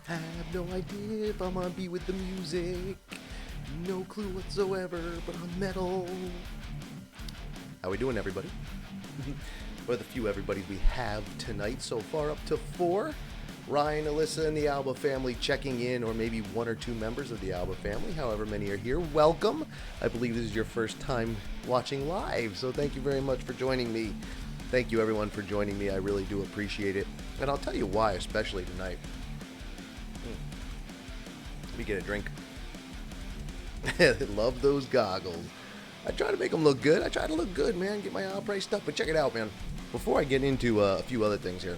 Have no idea if I'm on beat with the music. No clue whatsoever, but I'm metal. How we doing, everybody? Or the few everybody's we have tonight so far, up to 4. Ryan, Alyssa, and the Alba family checking in, or maybe 1 or 2 members of the Alba family, however many are here. Welcome. I believe this is your first time watching live, so thank you very much for joining me. Thank you, everyone, for joining me. I really do appreciate it. And I'll tell you why, especially tonight. Let me get a drink. Love those goggles. I try to make them look good. I try to look good, man. Get my outbreak stuff. But check it out, man. Before I get into a few other things here,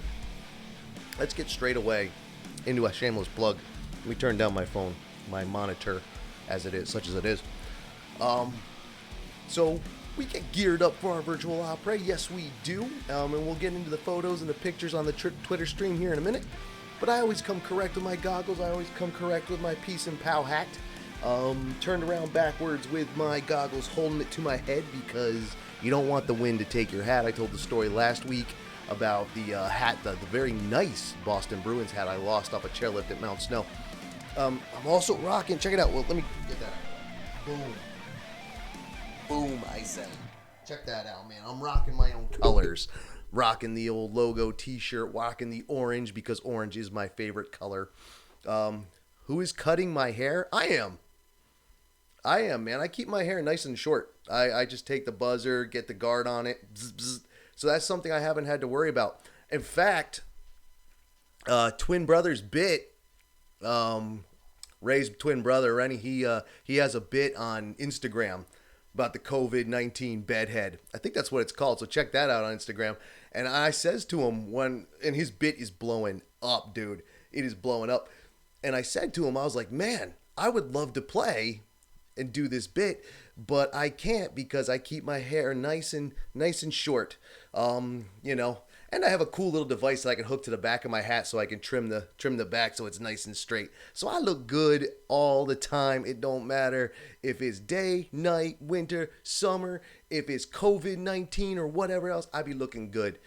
let's get straight away into a shameless plug. Let me turn down my phone, my monitor, as it is, such as it is. So we get geared up for our virtual opera. Yes, we do. And we'll get into the photos and the pictures on the Twitter stream here in a minute. But I always come correct with my goggles. I always come correct with my peace and pow hat. Turned around backwards with my goggles, holding it to my head because you don't want the wind to take your hat. I told the story last week about the hat, the very nice Boston Bruins hat I lost off a chairlift at Mount Snow. I'm also rocking, check it out. Well, let me get that out. Boom. Boom, I said. Check that out, man. I'm rocking my own colors. Rocking the old logo t-shirt, rocking the orange because orange is my favorite color. Who is cutting my hair? I am, man. I keep my hair nice and short. I just take the buzzer, get the guard on it. Bzz, bzz. So that's something I haven't had to worry about. In fact, twin brother's bit, Ray's twin brother, Rennie, he has a bit on Instagram about the COVID-19 bedhead. I think that's what it's called. So check that out on Instagram. And I says to him and his bit is blowing up, dude. It is blowing up. And I said to him, I was like, man, I would love to play and do this bit, but I can't because I keep my hair nice and short. And I have a cool little device that I can hook to the back of my hat so I can trim the back so it's nice and straight. So I look good all the time. It don't matter if it's day, night, winter, summer, if it's COVID-19 or whatever else, I be looking good.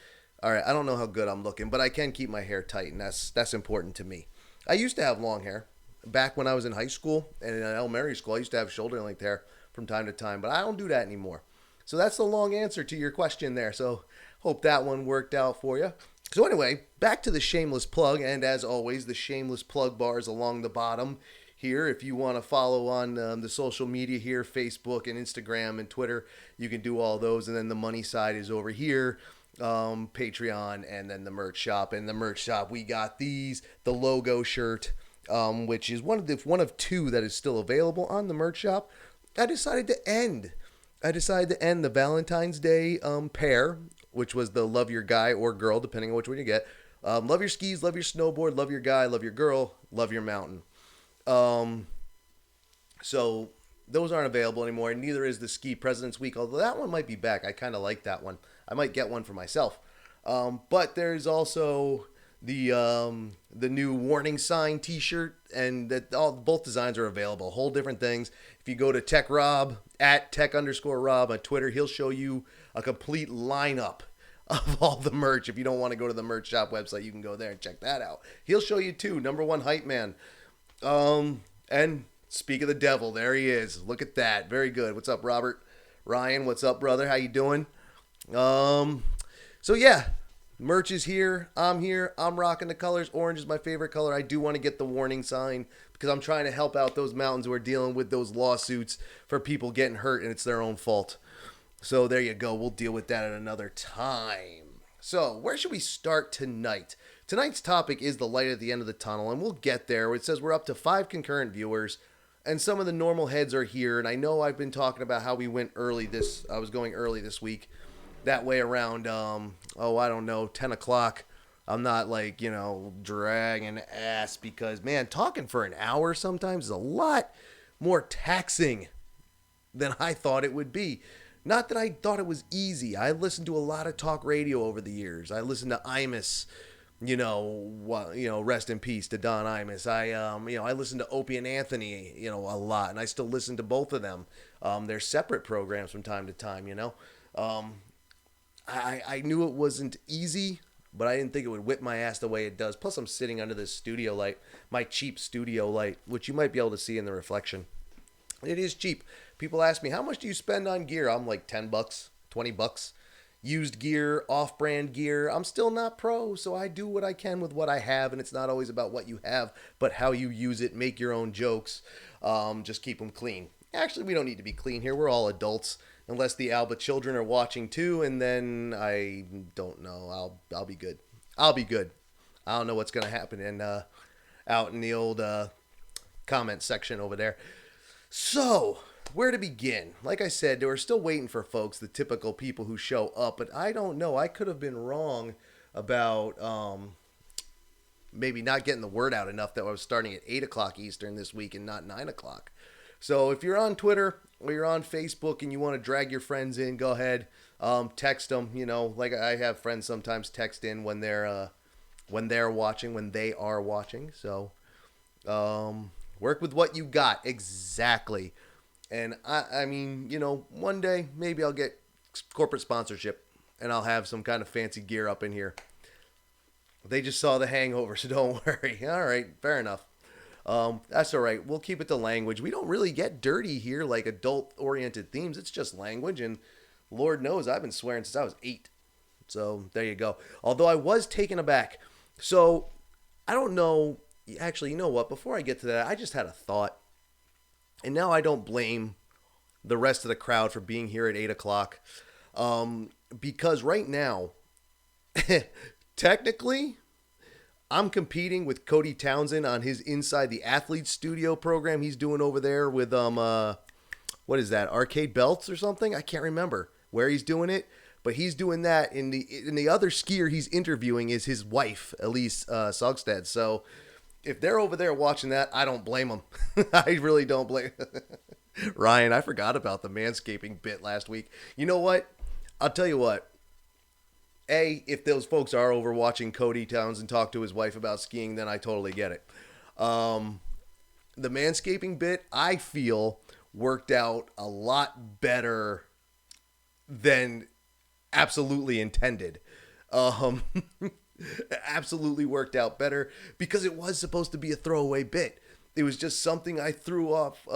All right, I don't know how good I'm looking, but I can keep my hair tight, and that's important to me. I used to have long hair. Back when I was in high school and in elementary school, I used to have shoulder length hair from time to time, but I don't do that anymore. So that's the long answer to your question there. So hope that one worked out for you. So anyway, back to the shameless plug, and as always, the shameless plug bar is along the bottom here. If you want to follow on the social media here, Facebook and Instagram and Twitter, you can do all those, and then the money side is over here. Patreon, and then the merch shop. And the merch shop, we got the logo shirt, which is one of 2 that is still available on the merch shop. I decided to end the Valentine's Day pair, which was the love your guy or girl, depending on which one you get. Love your skis, love your snowboard, love your guy, love your girl, love your mountain. So those aren't available anymore, and neither is the Ski President's Week, although that one might be back. I kind of like that one. I might get one for myself. But there's also the new warning sign T-shirt, and both designs are available. Whole different things. If you go to Tech Rob at Tech_Rob on Twitter, he'll show you a complete lineup of all the merch. If you don't want to go to the merch shop website, you can go there and check that out. He'll show you too. Number 1 hype man. And speak of the devil, there he is. Look at that. Very good. What's up, Robert? Ryan, what's up, brother? How you doing? So yeah, merch is here. I'm here. I'm rocking the colors. Orange is my favorite color. I do want to get the warning sign because I'm trying to help out those mountains who are dealing with those lawsuits for people getting hurt, and it's their own fault. So there you go. We'll deal with that at another time. So where should we start tonight? Tonight's topic is the light at the end of the tunnel, and we'll get there. It says we're up to 5 concurrent viewers, and some of the normal heads are here. And I know I've been talking about how we went early I was going early this week. That way around, 10 o'clock. I'm not dragging ass because, man, talking for an hour sometimes is a lot more taxing than I thought it would be. Not that I thought it was easy. I listened to a lot of talk radio over the years. I listened to Imus, rest in peace to Don Imus. I listened to Opie and Anthony, a lot, and I still listen to both of them. They're separate programs from time to time, I knew it wasn't easy. but I didn't think it would whip my ass the way it does. Plus, I'm sitting under this studio light, my cheap studio light, which you might be able to see in the reflection. It is cheap. People ask me, how much do you spend on gear? I'm like $10, $20. Used gear, off-brand gear. I'm still not pro, so I do what I can with what I have, and it's not always about what you have, but how you use it. Make your own jokes. Just keep them clean. Actually, we don't need to be clean here. We're all adults, unless the Alba children are watching too, and then I don't know. I'll be good. I'll be good. I don't know what's gonna happen out in the old comment section over there. So, where to begin? Like I said, they were still waiting for folks, the typical people who show up, but I don't know. I could have been wrong about maybe not getting the word out enough that I was starting at 8 o'clock Eastern this week and not 9 o'clock. So if you're on Twitter or you're on Facebook and you want to drag your friends in, go ahead. Text them. You know, like I have friends sometimes text in when they're watching, when they are watching. So work with what you got. Exactly. And I mean, you know, one day maybe I'll get corporate sponsorship and I'll have some kind of fancy gear up in here. They just saw The Hangover, so don't worry. All right, fair enough. That's all right. We'll keep it to language. We don't really get dirty here like adult-oriented themes. It's just language, and Lord knows I've been swearing since I was 8. So there you go. Although I was taken aback. So I don't know. Actually, you know what? Before I get to that, I just had a thought. And now I don't blame the rest of the crowd for being here at 8 o'clock. Because right now, technically, I'm competing with Cody Townsend on his Inside the Athlete Studio program he's doing over there with, what is that, Arcade Belts or something? I can't remember where he's doing it. But he's doing that. In the other skier he's interviewing is his wife, Elise Sogstad. So if they're over there watching that, I don't blame them. I really don't blame Ryan, I forgot about the manscaping bit last week. You know what? I'll tell you what. If those folks are over watching Cody Townsend talk to his wife about skiing, then I totally get it. The manscaping bit, I feel, worked out a lot better than absolutely intended. Absolutely worked out better because it was supposed to be a throwaway bit. It was just something I threw off.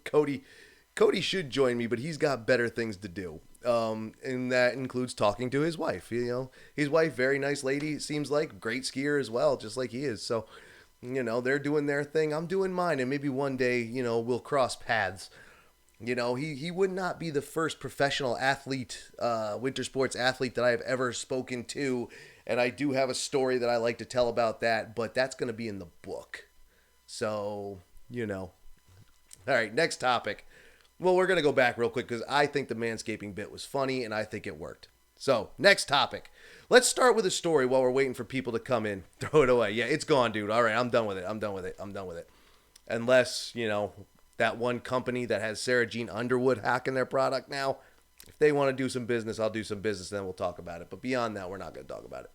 Cody should join me, but he's got better things to do. And that includes talking to his wife. You know, his wife, very nice lady, seems like, great skier as well, just like he is. So, you know, they're doing their thing. I'm doing mine, and maybe one day, you know, we'll cross paths. You know, he would not be the first professional athlete, winter sports athlete that I have ever spoken to. And I do have a story that I like to tell about that, but that's going to be in the book. So, you know. All right, next topic. Well, we're going to go back real quick because I think the manscaping bit was funny and I think it worked. So, next topic. Let's start with a story while we're waiting for people to come in. Throw it away. Yeah, it's gone, dude. All right, I'm done with it. Unless, you know, that one company that has Sarah Jean Underwood hacking their product now. If they want to do some business, I'll do some business, then we'll talk about it. But beyond that, we're not going to talk about it.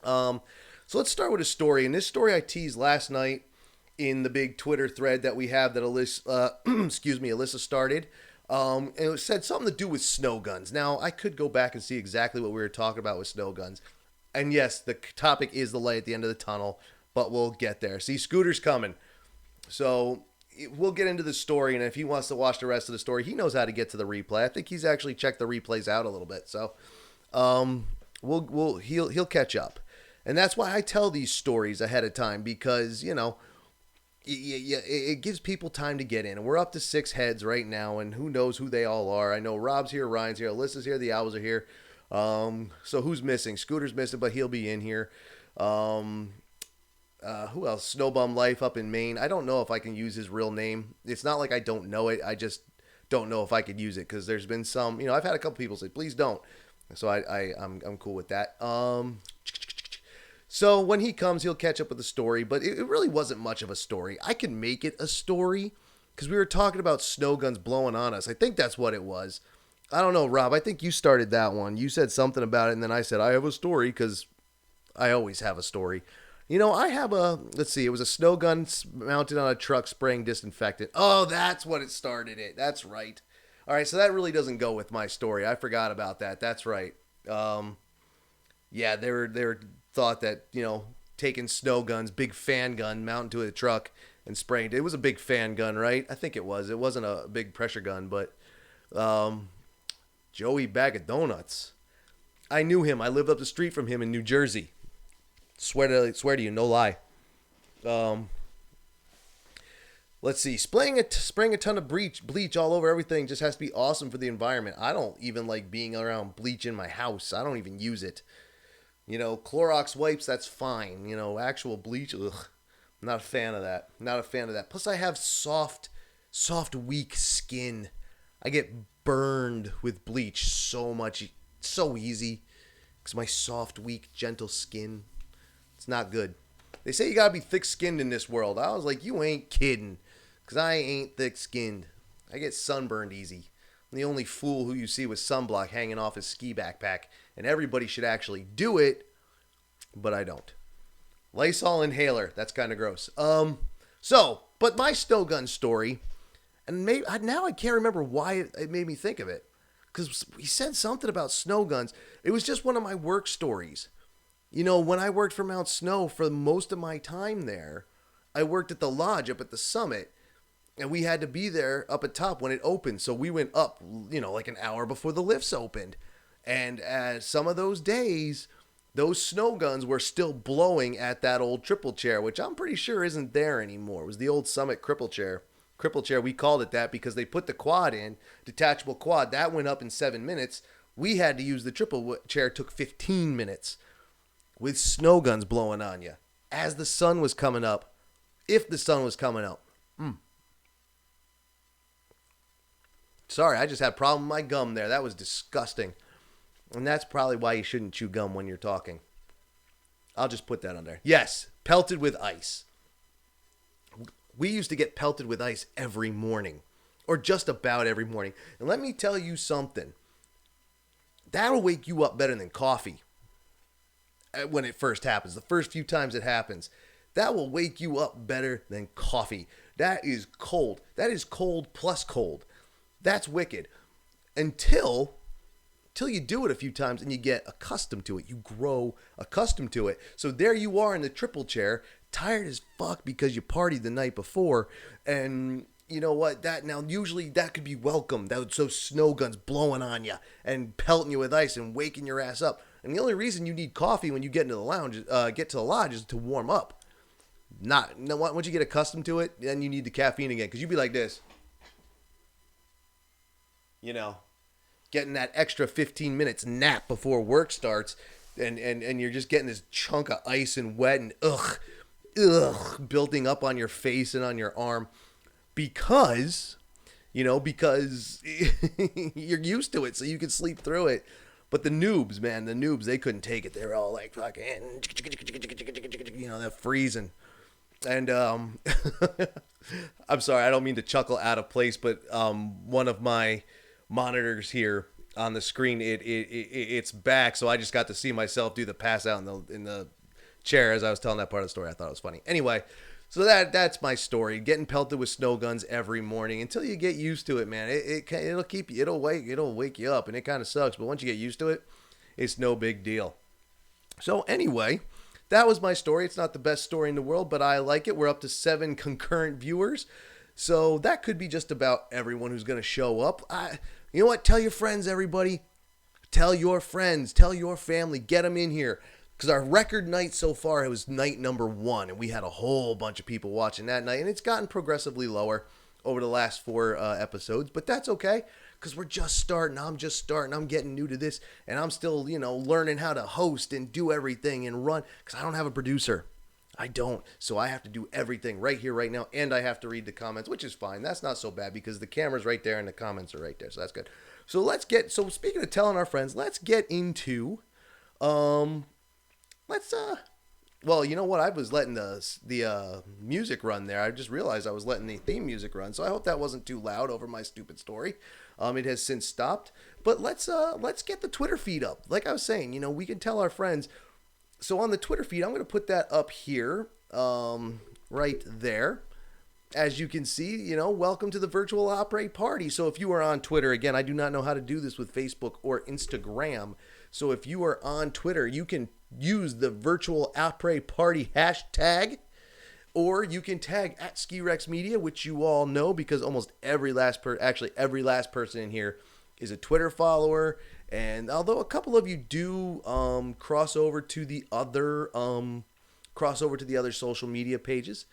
So let's start with a story. And this story I teased last night in the big Twitter thread that we have that Alyssa started. And it said something to do with snow guns. Now, I could go back and see exactly what we were talking about with snow guns. And yes, the topic is the light at the end of the tunnel, but we'll get there. See, Scooter's coming. So we'll get into the story, and if he wants to watch the rest of the story, he knows how to get to the replay. I think he's actually checked the replays out a little bit. So he'll catch up. And that's why I tell these stories ahead of time, because, you know, it gives people time to get in. And we're up to 6 heads right now, and who knows who they all are. I know Rob's here, Ryan's here, Alyssa's here, the Owls are here. So who's missing? Scooter's missing, but he'll be in here. Who else? Snowbum Life up in Maine. I don't know if I can use his real name. It's not like I don't know it. I just don't know if I could use it, because there's been some, you know, I've had a couple people say, please don't. So I'm cool with that. So when he comes, he'll catch up with the story, but it really wasn't much of a story. I can make it a story because we were talking about snow guns blowing on us. I think that's what it was. I don't know, Rob. I think you started that one. You said something about it, and then I said, I have a story, because I always have a story. You know, I have let's see, it was a snow gun mounted on a truck spraying disinfectant. Oh, that's what it started it. That's right. All right, so that really doesn't go with my story. I forgot about that. That's right. Yeah, they were thought that taking snow guns, big fan gun, mounting to a truck and spraying. It was a big fan gun, right? I think it was. It wasn't a big pressure gun, but um, Joey Bag of Donuts. I knew him. I lived up the street from him in New Jersey. Swear to you, no lie. Um, let's see. Spraying a ton of bleach all over everything just has to be awesome for the environment. I don't even like being around bleach in my house. I don't even use it. Clorox wipes, that's fine. Actual bleach, ugh. Not a fan of that. Not a fan of that. Plus, I have soft, weak skin. I get burned with bleach so much, so easy. Because my soft, weak, gentle skin, it's not good. They say you gotta be thick-skinned in this world. I was like, you ain't kidding. Because I ain't thick-skinned. I get sunburned easy. I'm the only fool who you see with sunblock hanging off his ski backpack. And everybody should actually do it, but I don't. Lysol inhaler. That's kind of gross. But my snow gun story, and now I can't remember why it made me think of it. Because we said something about snow guns. It was just one of my work stories. When I worked for Mount Snow for most of my time there, I worked at the lodge up at the summit. And we had to be there up at top when it opened. So we went up, like an hour before the lifts opened. And some of those days, those snow guns were still blowing at that old triple chair, which I'm pretty sure isn't there anymore. It was the old Summit cripple chair. Cripple chair, we called it that because they put the quad in, detachable quad. That went up in 7 minutes. We had to use the triple chair, took 15 minutes with snow guns blowing on you as the sun was coming up, if the sun was coming up. Sorry, I just had a problem with my gum there. That was disgusting. And that's probably why you shouldn't chew gum when you're talking. I'll just put that on there. Yes, pelted with ice. We used to get pelted with ice every morning, or just about every morning. And let me tell you something. That'll wake you up better than coffee when it first happens. The first few times it happens. That will wake you up better than coffee. That is cold. That is cold plus cold. That's wicked. Until you do it a few times and you get accustomed to it. You grow accustomed to it. So there you are in the triple chair, tired as fuck because you partied the night before. And you know what? Usually that could be welcome. Those snow guns blowing on you and pelting you with ice and waking your ass up. And the only reason you need coffee when you get into the lodge is to warm up. Once you get accustomed to it, then you need the caffeine again. Because you'd be like this. Getting that extra 15 minutes nap before work starts, and you're just getting this chunk of ice and wet and building up on your face and on your arm because you're used to it, so you can sleep through it. But the noobs, they couldn't take it. They were all like fucking, they're freezing. And I'm sorry, I don't mean to chuckle out of place, but one of my monitors here on the screen, it's back, so I just got to see myself do the pass out in the chair as I was telling that part of the story. I thought it was funny. Anyway, so that's my story. Getting pelted with snow guns every morning until you get used to it, man. It'll wake you up, and it kind of sucks. But once you get used to it, it's no big deal. So anyway, that was my story. It's not the best story in the world, but I like it. We're up to 7 concurrent viewers. So that could be just about everyone who's going to show up. You know what? Tell your friends, everybody. Tell your friends. Tell your family. Get them in here. Because our record night so far was night number 1. And we had a whole bunch of people watching that night. And it's gotten progressively lower over the last 4 episodes. But that's okay. Because we're just starting. I'm just starting. I'm getting new to this. And I'm still, learning how to host and do everything and run. Because I don't have a producer. I don't. So I have to do everything right here, right now. And I have to read the comments, which is fine. That's not so bad because the camera's right there and the comments are right there. So that's good. So speaking of telling our friends, let's get into, well, you know what? I was letting the music run there. I just realized I was letting the theme music run. So I hope that wasn't too loud over my stupid story. It has since stopped. But let's get the Twitter feed up. Like I was saying, we can tell our friends. So on the Twitter feed, I'm going to put that up here, right there. as you can see, welcome to the virtual outbreak party. So if you are on Twitter, again, I do not know how to do this with Facebook or Instagram. So if you are on Twitter, you can use the virtual outbreak party hashtag, or you can tag at SkiRex Media, which you all know because almost every last person in here is a Twitter follower. And although a couple of you do cross over to the other social media pages,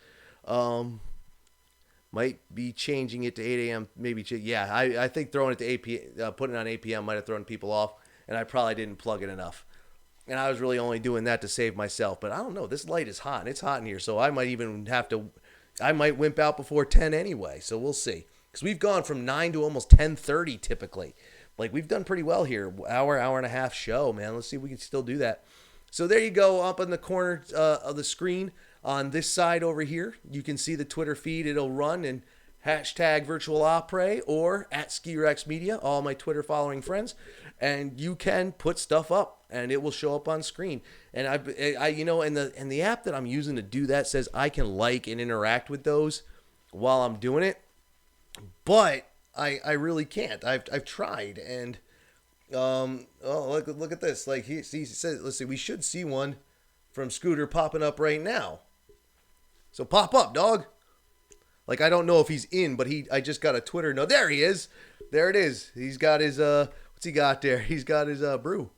might be changing it to 8 a.m. Maybe, I think throwing it to 8 p.m., putting it on 8 p.m. might have thrown people off, and I probably didn't plug it enough. And I was really only doing that to save myself. But I don't know. This light is hot, and it's hot in here, so I might wimp out before 10 anyway. So we'll see. Because we've gone from 9 to almost 10:30 typically. Like, we've done pretty well here. Hour and a half show, man. Let's see if we can still do that. So there you go, up in the corner of the screen. On this side over here, you can see the Twitter feed. It'll run and hashtag virtual opera or at SkiRex Media, all my Twitter following friends. And you can put stuff up and it will show up on screen. And and the app that I'm using to do that says I can like and interact with those while I'm doing it. But I really can't. I've tried, and look at this. Like he says, let's see, we should see one from Scooter popping up right now. So pop up, dog. Like, I don't know if he's in, but I just got a Twitter. No, there he is. There it is. He's got his what's he got there? He's got his brew.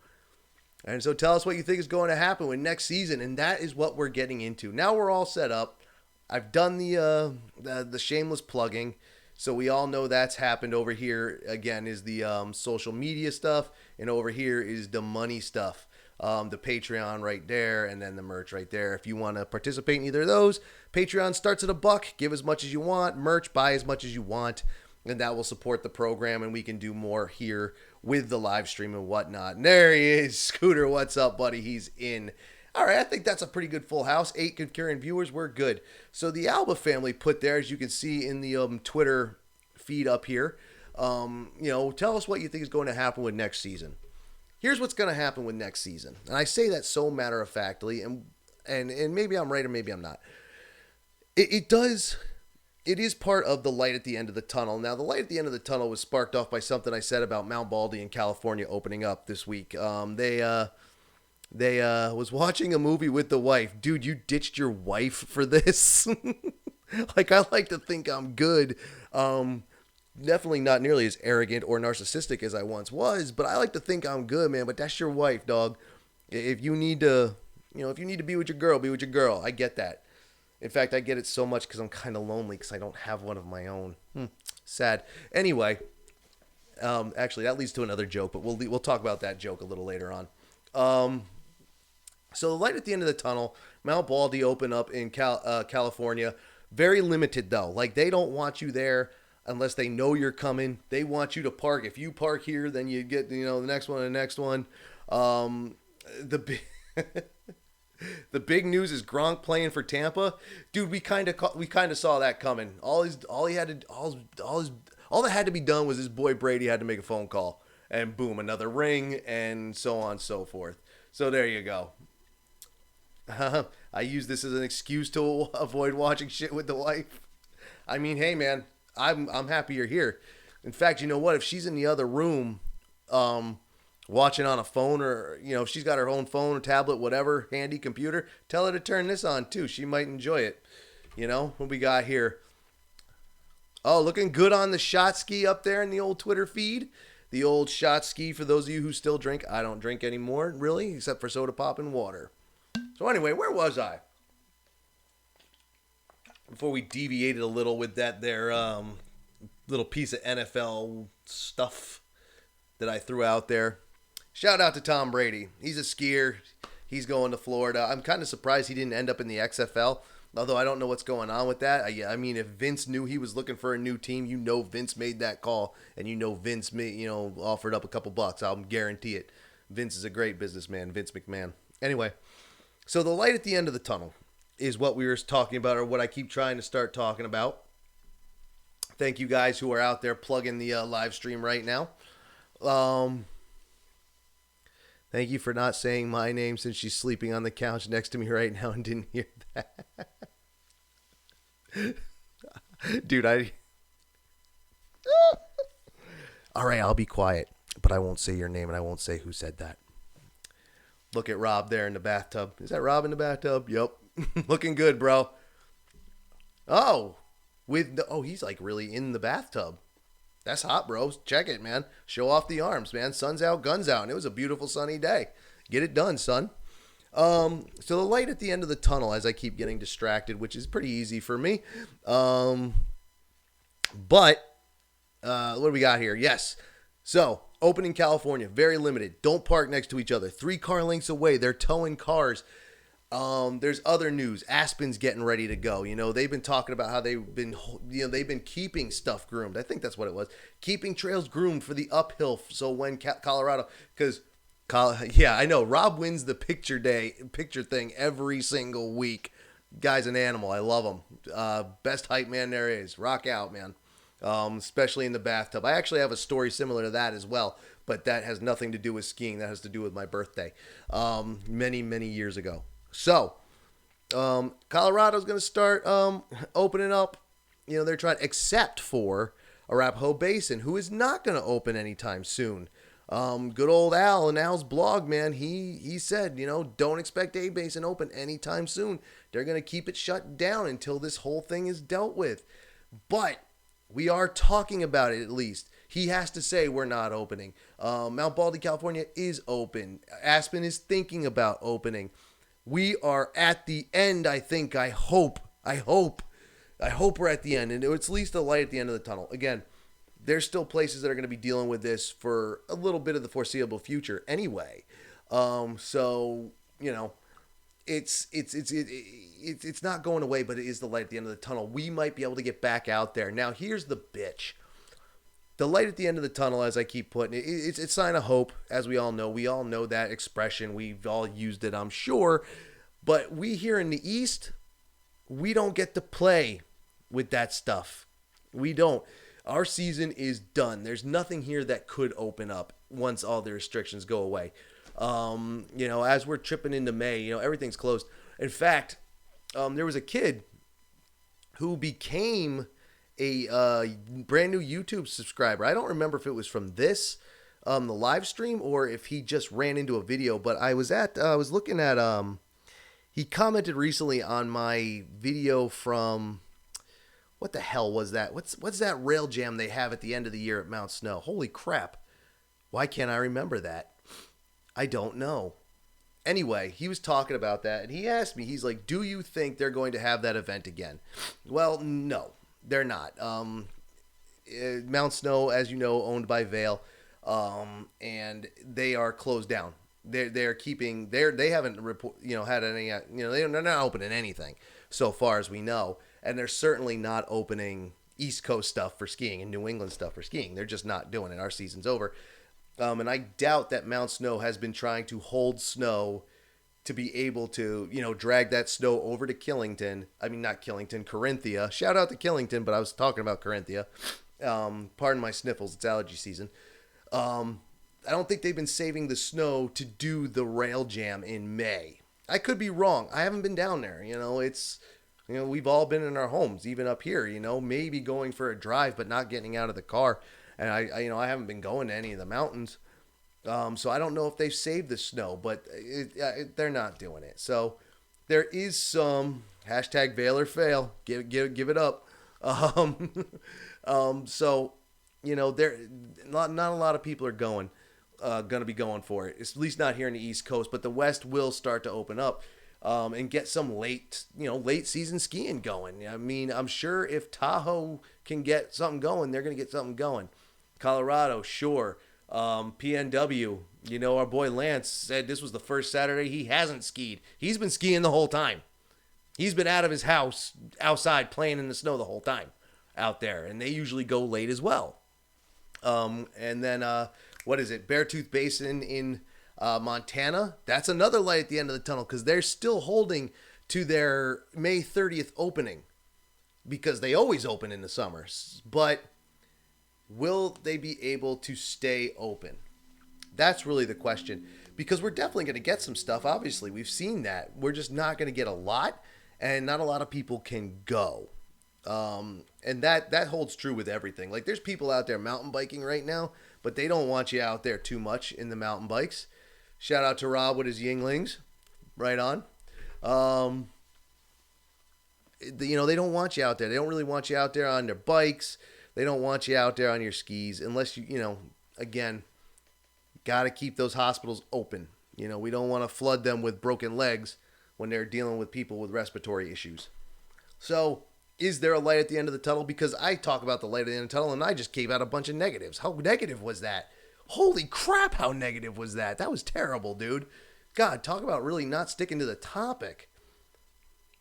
And so tell us what you think is going to happen with next season, and that is what we're getting into. Now we're all set up. I've done the shameless plugging. So we all know that's happened. Over here, again, is the social media stuff. And over here is the money stuff. The Patreon right there, and then the merch right there. If you want to participate in either of those, Patreon starts at $1. Give as much as you want. Merch, buy as much as you want. And that will support the program, and we can do more here with the live stream and whatnot. And there he is. Scooter, what's up, buddy? He's in. All right, I think that's a pretty good full house. 8 concurrent viewers. We're good. So the Alba family put there, as you can see in the Twitter feed up here, tell us what you think is going to happen with next season. Here's what's going to happen with next season. And I say that so matter-of-factly, and maybe I'm right or maybe I'm not. It is part of the light at the end of the tunnel. Now, the light at the end of the tunnel was sparked off by something I said about Mount Baldy in California opening up this week. They was watching a movie with the wife. Dude, you ditched your wife for this? Like, I like to think I'm good. Definitely not nearly as arrogant or narcissistic as I once was, but I like to think I'm good, man. But that's your wife, dog. If you need to be with your girl, be with your girl. I get that. In fact, I get it so much because I'm kind of lonely because I don't have one of my own. Sad. Anyway, actually, that leads to another joke, but we'll talk about that joke a little later on. So the light at the end of the tunnel, Mount Baldy open up in California. Very limited, though. Like, they don't want you there unless they know you're coming. They want you to park. If you park here, then you get, the next one and the next one. The big news is Gronk playing for Tampa. Dude, we kind of saw that coming. All that had to be done was his boy Brady had to make a phone call, and boom, another ring, and so on and so forth. So there you go. I use this as an excuse to avoid watching shit with the wife. I mean, hey man, I'm happy you're here. In fact, you know what? If she's in the other room, watching on a phone, or if she's got her own phone, tablet, whatever, handy computer, tell her to turn this on too. She might enjoy it. What we got here? Oh, looking good on the shot ski up there in the old Twitter feed. The old shot ski, for those of you who still drink. I don't drink anymore, really, except for soda pop and water. So anyway, where was I? Before we deviated a little with that there little piece of NFL stuff that I threw out there. Shout out to Tom Brady. He's a skier. He's going to Florida. I'm kind of surprised he didn't end up in the XFL, although I don't know what's going on with that. I mean, if Vince knew he was looking for a new team, Vince made that call, and Vince offered up a couple bucks. I'll guarantee it. Vince is a great businessman, Vince McMahon. Anyway, so the light at the end of the tunnel is what we were talking about, or what I keep trying to start talking about. Thank you guys who are out there plugging the live stream right now. Thank you for not saying my name, since she's sleeping on the couch next to me right now and didn't hear that. Dude, all right, I'll be quiet, but I won't say your name and I won't say who said that. Look at Rob there in the bathtub. Is that Rob in the bathtub? Yep. Looking good, bro. Oh, he's like really in the bathtub. That's hot, bro. Check it, man. Show off the arms, man. Sun's out, guns out, and it was a beautiful sunny day. Get it done, son. So the light at the end of the tunnel, as I keep getting distracted, which is pretty easy for me. But what do we got here? Yes. So opening California, very limited. Don't park next to each other. 3-car lengths away. They're towing cars. There's other news. Aspen's getting ready to go. They've been talking about how they've been keeping stuff groomed. I think that's what it was. Keeping trails groomed for the uphill. So when Colorado, because yeah, I know Rob wins the picture thing every single week. Guy's an animal. I love him. Best hype man there is. Rock out, man. Especially in the bathtub. I actually have a story similar to that as well, but that has nothing to do with skiing. That has to do with my birthday, many, many years ago. So, Colorado's going to start opening up. They're trying, except for Arapahoe Basin, who is not going to open anytime soon. Good old Al and Al's blog, man, he said, don't expect A Basin open anytime soon. They're going to keep it shut down until this whole thing is dealt with. But we are talking about it at least. He has to say we're not opening. Mount Baldy, California is open. Aspen is thinking about opening. We are at the end, I think. I hope we're at the end. And it's at least a light at the end of the tunnel. Again, there's still places that are going to be dealing with this for a little bit of the foreseeable future anyway. So, it's not going away, but it is the light at the end of the tunnel. We might be able to get back out there. Now, here's the bitch. The light at the end of the tunnel, as I keep putting it, it's a sign of hope, as we all know. We all know that expression. We've all used it, I'm sure. But we here in the East, we don't get to play with that stuff. We don't. Our season is done. There's nothing here that could open up once all the restrictions go away. As we're tripping into May, everything's closed. In fact, there was a kid who became a brand new YouTube subscriber. I don't remember if it was from this, the live stream, or if he just ran into a video, but I was looking at, he commented recently on my video from, what the hell was that? What's that rail jam they have at the end of the year at Mount Snow? Holy crap. Why can't I remember that? I don't know. Anyway, he was talking about that, and he asked me, he's like, do you think they're going to have that event again? Well, no, they're not. Mount Snow, as you know, owned by Vail, and they are closed down. They haven't had any, they're not opening anything so far as we know, and they're certainly not opening East Coast stuff for skiing and New England stuff for skiing. They're just not doing it. Our season's over. And I doubt that Mount Snow has been trying to hold snow to be able to, drag that snow over to Killington. I mean, not Killington, Carinthia. Shout out to Killington, but I was talking about Carinthia. Pardon my sniffles. It's allergy season. I don't think they've been saving the snow to do the rail jam in May. I could be wrong. I haven't been down there. We've all been in our homes, even up here, maybe going for a drive, but not getting out of the car. And I haven't been going to any of the mountains, so I don't know if they've saved the snow, but they're not doing it. So there is some hashtag Vail or Fail. Give it up. So there not a lot of people are going to be going for it. It's at least not here in the East Coast, but the West will start to open up and get some late season skiing going. I mean, I'm sure if Tahoe can get something going, they're going to get something going. Colorado, sure. PNW, our boy Lance said this was the first Saturday he hasn't skied. He's been skiing the whole time. He's been out of his house, outside, playing in the snow the whole time out there. And they usually go late as well. And then, what is it? Beartooth Basin in Montana. That's another light at the end of the tunnel because they're still holding to their May 30th opening because they always open in the summers. But will they be able to stay open? That's really the question, because we're definitely going to get some stuff. Obviously, we've seen that. We're just not going to get a lot, and not a lot of people can go. And that holds true with everything. Like there's people out there mountain biking right now, but they don't want you out there too much in the mountain bikes. Shout out to Rob with his Yinglings. Right on. Um, they don't want you out there. They don't really want you out there on their bikes. They don't want you out there on your skis unless again, got to keep those hospitals open. We don't want to flood them with broken legs when they're dealing with people with respiratory issues. So, is there a light at the end of the tunnel? Because I talk about the light at the end of the tunnel and I just gave out a bunch of negatives. How negative was that? Holy crap, how negative was that? That was terrible, dude. God, talk about really not sticking to the topic.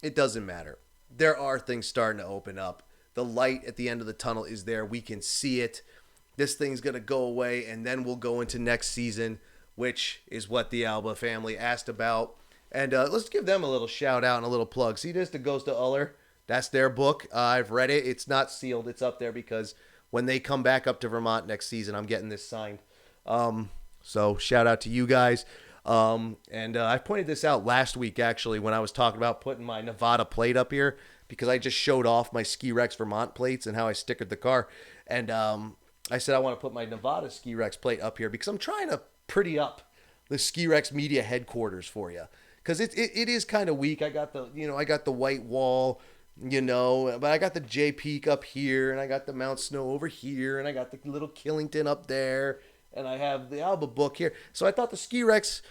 It doesn't matter. There are things starting to open up. The light at the end of the tunnel is there. We can see it. This thing's going to go away, and then we'll go into next season, which is what the Alba family asked about. And let's give them a little shout out and a little plug. See this, The Ghost of Uller? That's their book. I've read it. It's not sealed. It's up there because when they come back up to Vermont next season, I'm getting this signed. So shout out to you guys. And I pointed this out last week, actually, when I was talking about putting my Nevada plate up here, because I just showed off my Ski Rex Vermont plates and how I stickered the car. And I said I want to put my Nevada Ski Rex plate up here because I'm trying to pretty up the Ski Rex media headquarters for you. Because it is kind of weak. I got the white wall, but I got the J Peak up here, and I got the Mount Snow over here, and I got the little Killington up there, and I have the Alba book here. So I thought the Ski Rex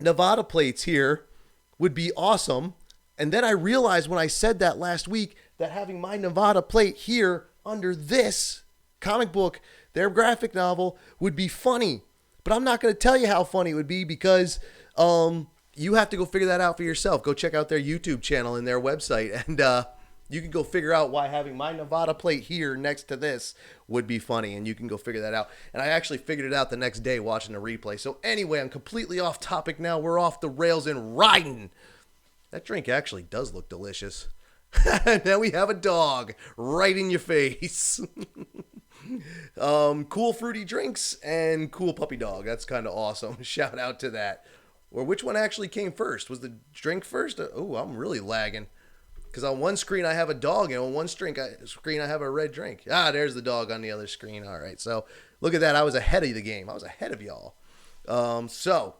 Nevada plates here would be awesome. And then I realized when I said that last week that having my Nevada plate here under this comic book, their graphic novel, would be funny. But I'm not going to tell you how funny it would be because you have to go figure that out for yourself. Go check out their YouTube channel and their website, and you can go figure out why having my Nevada plate here next to this would be funny, and you can go figure that out. And I actually figured it out the next day watching the replay. So anyway, I'm completely off topic now. We're off the rails and riding. That drink actually does look delicious. Now we have a dog right in your face. Cool fruity drinks and cool puppy dog. That's kind of awesome. Shout out to that. Or which one actually came first? Was the drink first? Oh, I'm really lagging. Because on one screen I have a dog, and on one screen I have a red drink. Ah, there's the dog on the other screen. All right, so look at that. I was ahead of the game. I was ahead of y'all. So,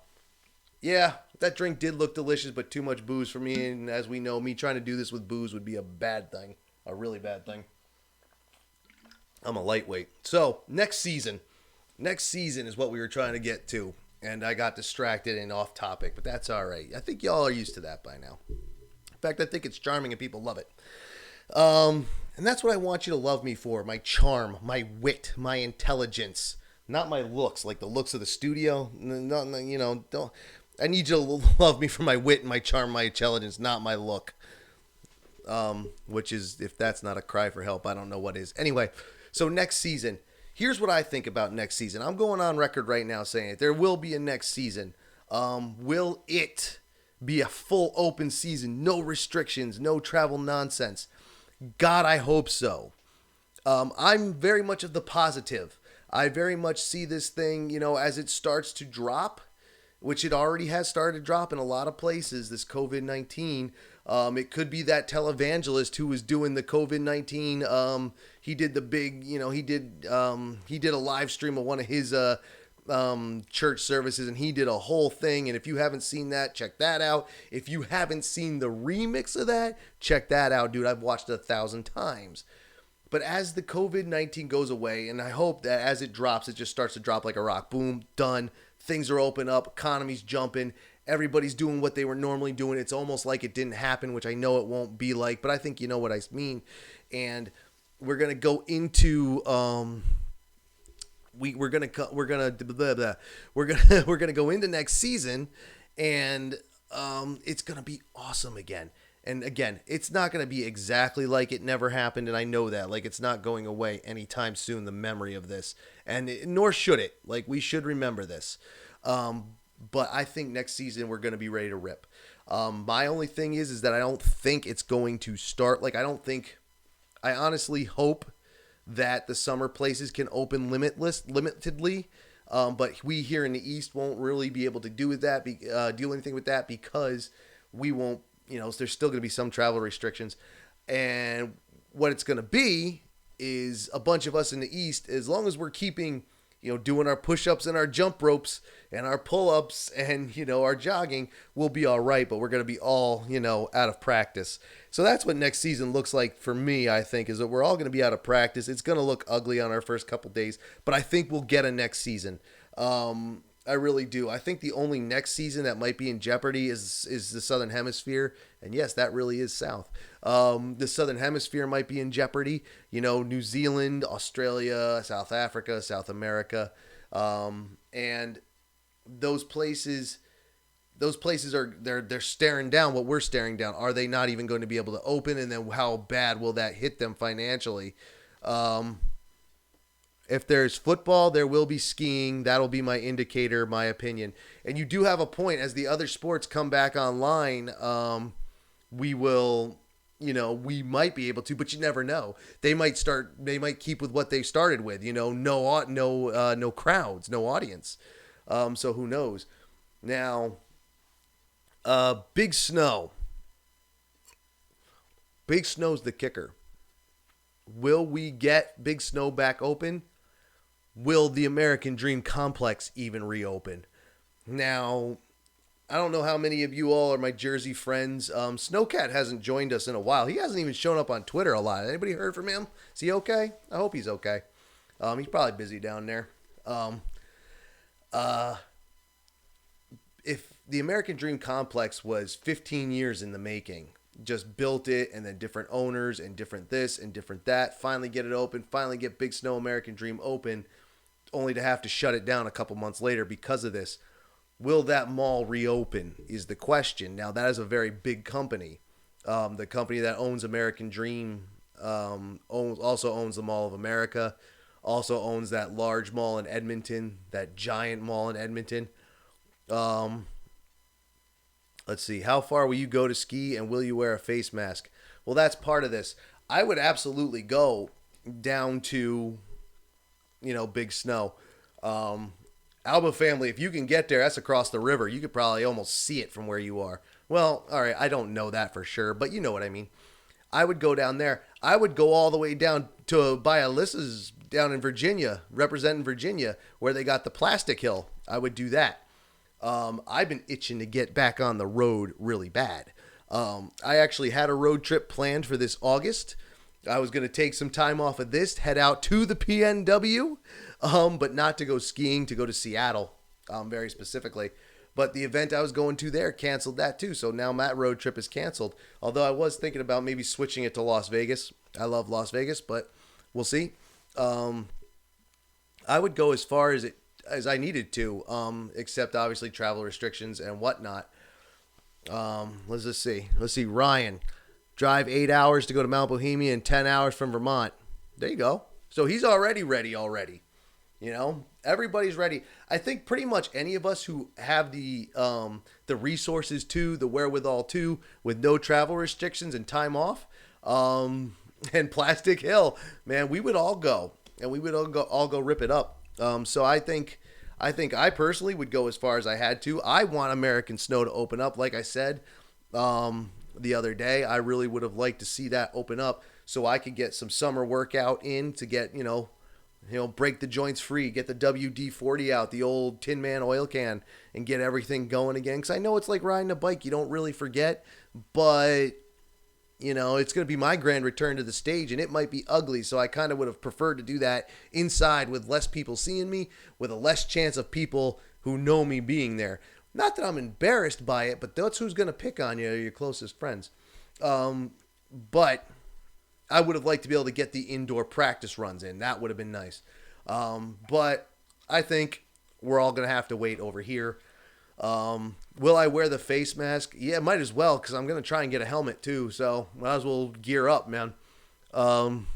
yeah, that drink did look delicious, but too much booze for me. And as we know, me trying to do this with booze would be a bad thing. A really bad thing. I'm a lightweight. So, next season. Next season is what we were trying to get to. And I got distracted and off topic, but that's all right. I think y'all are used to that by now. In fact, I think it's charming and people love it. And that's what I want you to love me for. My charm, my wit, my intelligence. Not my looks, like the looks of the studio. No, don't. I need you to love me for my wit, my charm, my intelligence, not my look. Which is, if that's not a cry for help, I don't know what is. Anyway, so next season. Here's what I think about next season. I'm going on record right now saying it. There will be a next season. Will it be a full open season? No restrictions, no travel nonsense. God, I hope so. I'm very much of the positive. I very much see this thing, as it starts to drop, which it already has started to drop in a lot of places, this COVID-19. It could be that televangelist who was doing the COVID-19. He did the big, he did a live stream of one of his church services, and he did a whole thing. And if you haven't seen that, check that out. If you haven't seen the remix of that, check that out, dude. I've watched it 1,000 times. But as the COVID-19 goes away, and I hope that as it drops, it just starts to drop like a rock. Boom, done. Things are open up. Economy's jumping. Everybody's doing what they were normally doing. It's almost like it didn't happen, which I know it won't be like, but I think you know what I mean. And we're gonna go into we're gonna go into next season, and it's gonna be awesome again. And again, it's not going to be exactly like it never happened, and I know that. Like, it's not going away anytime soon, the memory of this. And nor should it. Like, we should remember this. But I think next season we're going to be ready to rip. My only thing is that I don't think it's going to start. Like, I honestly hope that the summer places can open limitedly. But we here in the East won't really be able to do anything with that because we won't. There's still going to be some travel restrictions, and what it's going to be is a bunch of us in the East, as long as we're keeping, doing our push-ups and our jump ropes and our pull-ups and, our jogging, we'll be all right, but we're going to be all, out of practice. So that's what next season looks like for me, I think, is that we're all going to be out of practice. It's going to look ugly on our first couple days, but I think we'll get a next season. I really do. I think the only next season that might be in jeopardy is the Southern Hemisphere. And yes, that really is South. The Southern Hemisphere might be in jeopardy. New Zealand, Australia, South Africa, South America. And those places are they're staring down what we're staring down. Are they not even going to be able to open? And then how bad will that hit them financially? If there's football, there will be skiing. That'll be my indicator, my opinion. And you do have a point. As the other sports come back online, we will, we might be able to, but you never know. They might keep with what they started with, no crowds, no audience. So who knows? Now, big snow. Big snow's the kicker. Will we get Big Snow back open? Will the American Dream Complex even reopen? Now, I don't know how many of you all are my Jersey friends. Snowcat hasn't joined us in a while. He hasn't even shown up on Twitter a lot. Anybody heard from him? Is he okay? I hope he's okay. He's probably busy down there. If the American Dream Complex was 15 years in the making, just built it and then different owners and different this and different that, finally get it open, finally get Big Snow American Dream open, only to have to shut it down a couple months later because of this. Will that mall reopen is the question. Now, that is a very big company. The company that owns American Dream also owns the Mall of America, also owns that large mall in Edmonton, that giant mall in Edmonton. Let's see. How far will you go to ski, and will you wear a face mask? Well, that's part of this. I would absolutely go down to, Big Snow. Alba family, if you can get there, that's across the river. You could probably almost see it from where you are. Well, all right, I don't know that for sure, but you know what I mean. I would go down there. I would go all the way down to by Alyssa's down in Virginia, representing Virginia, where they got the Plastic Hill. I would do that. I've been itching to get back on the road really bad. I actually had a road trip planned for this August. I was going to take some time off of this, head out to the PNW, but not to go skiing, to go to Seattle, very specifically. But the event I was going to there canceled that too. So now that road trip is canceled. Although I was thinking about maybe switching it to Las Vegas. I love Las Vegas, but we'll see. I would go as far as I needed to, except obviously travel restrictions and whatnot. Let's just see. Let's see. Ryan, drive 8 hours to go to Mount Bohemia and 10 hours from Vermont. There you go. So he's already ready already. Everybody's ready. I think pretty much any of us who have the resources to, the wherewithal to, with no travel restrictions and time off, and Plastic Hill, man, we would all go, and we would all go rip it up. So I think I personally would go as far as I had to. I want American Snow to open up. Like I said the other day, I really would have liked to see that open up so I could get some summer workout in to get, break the joints free, get the WD-40 out, the old Tin Man oil can, and get everything going again. Because I know it's like riding a bike. You don't really forget, but it's going to be my grand return to the stage, and it might be ugly, so I kind of would have preferred to do that inside with less people seeing me, with a less chance of people who know me being there. Not that I'm embarrassed by it, but that's who's going to pick on you, your closest friends. But I would have liked to be able to get the indoor practice runs in. That would have been nice. But I think we're all going to have to wait over here. Will I wear the face mask? Yeah, might as well, because I'm going to try and get a helmet too, so might as well gear up, man. In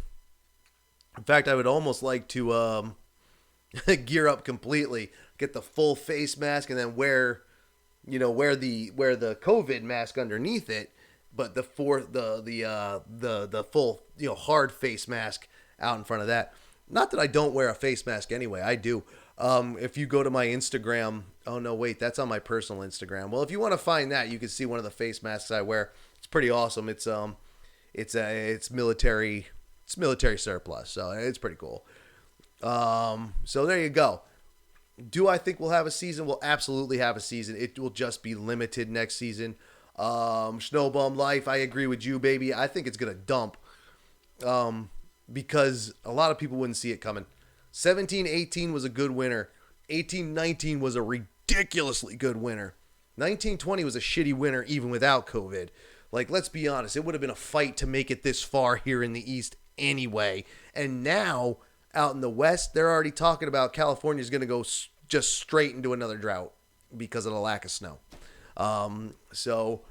fact, I would almost like to gear up completely, get the full face mask, and then wear the COVID mask underneath it, but the full hard face mask out in front of that. Not that I don't wear a face mask anyway, I do. If you go to my Instagram, oh no, wait, that's on my personal Instagram. Well, if you want to find that, you can see one of the face masks I wear. It's pretty awesome. It's it's military surplus, so it's pretty cool. So there you go. Do I think we'll have a season? We'll absolutely have a season. It will just be limited next season. Snowbum Life, I agree with you, baby. I think it's gonna dump. Because a lot of people wouldn't see it coming. 17-18 was a good winter. 18-19 was a ridiculously good winter. 19-20 was a shitty winter even without COVID. Like, let's be honest, it would have been a fight to make it this far here in the East anyway. And now, out in the West, they're already talking about California's going to go just straight into another drought because of the lack of snow. So,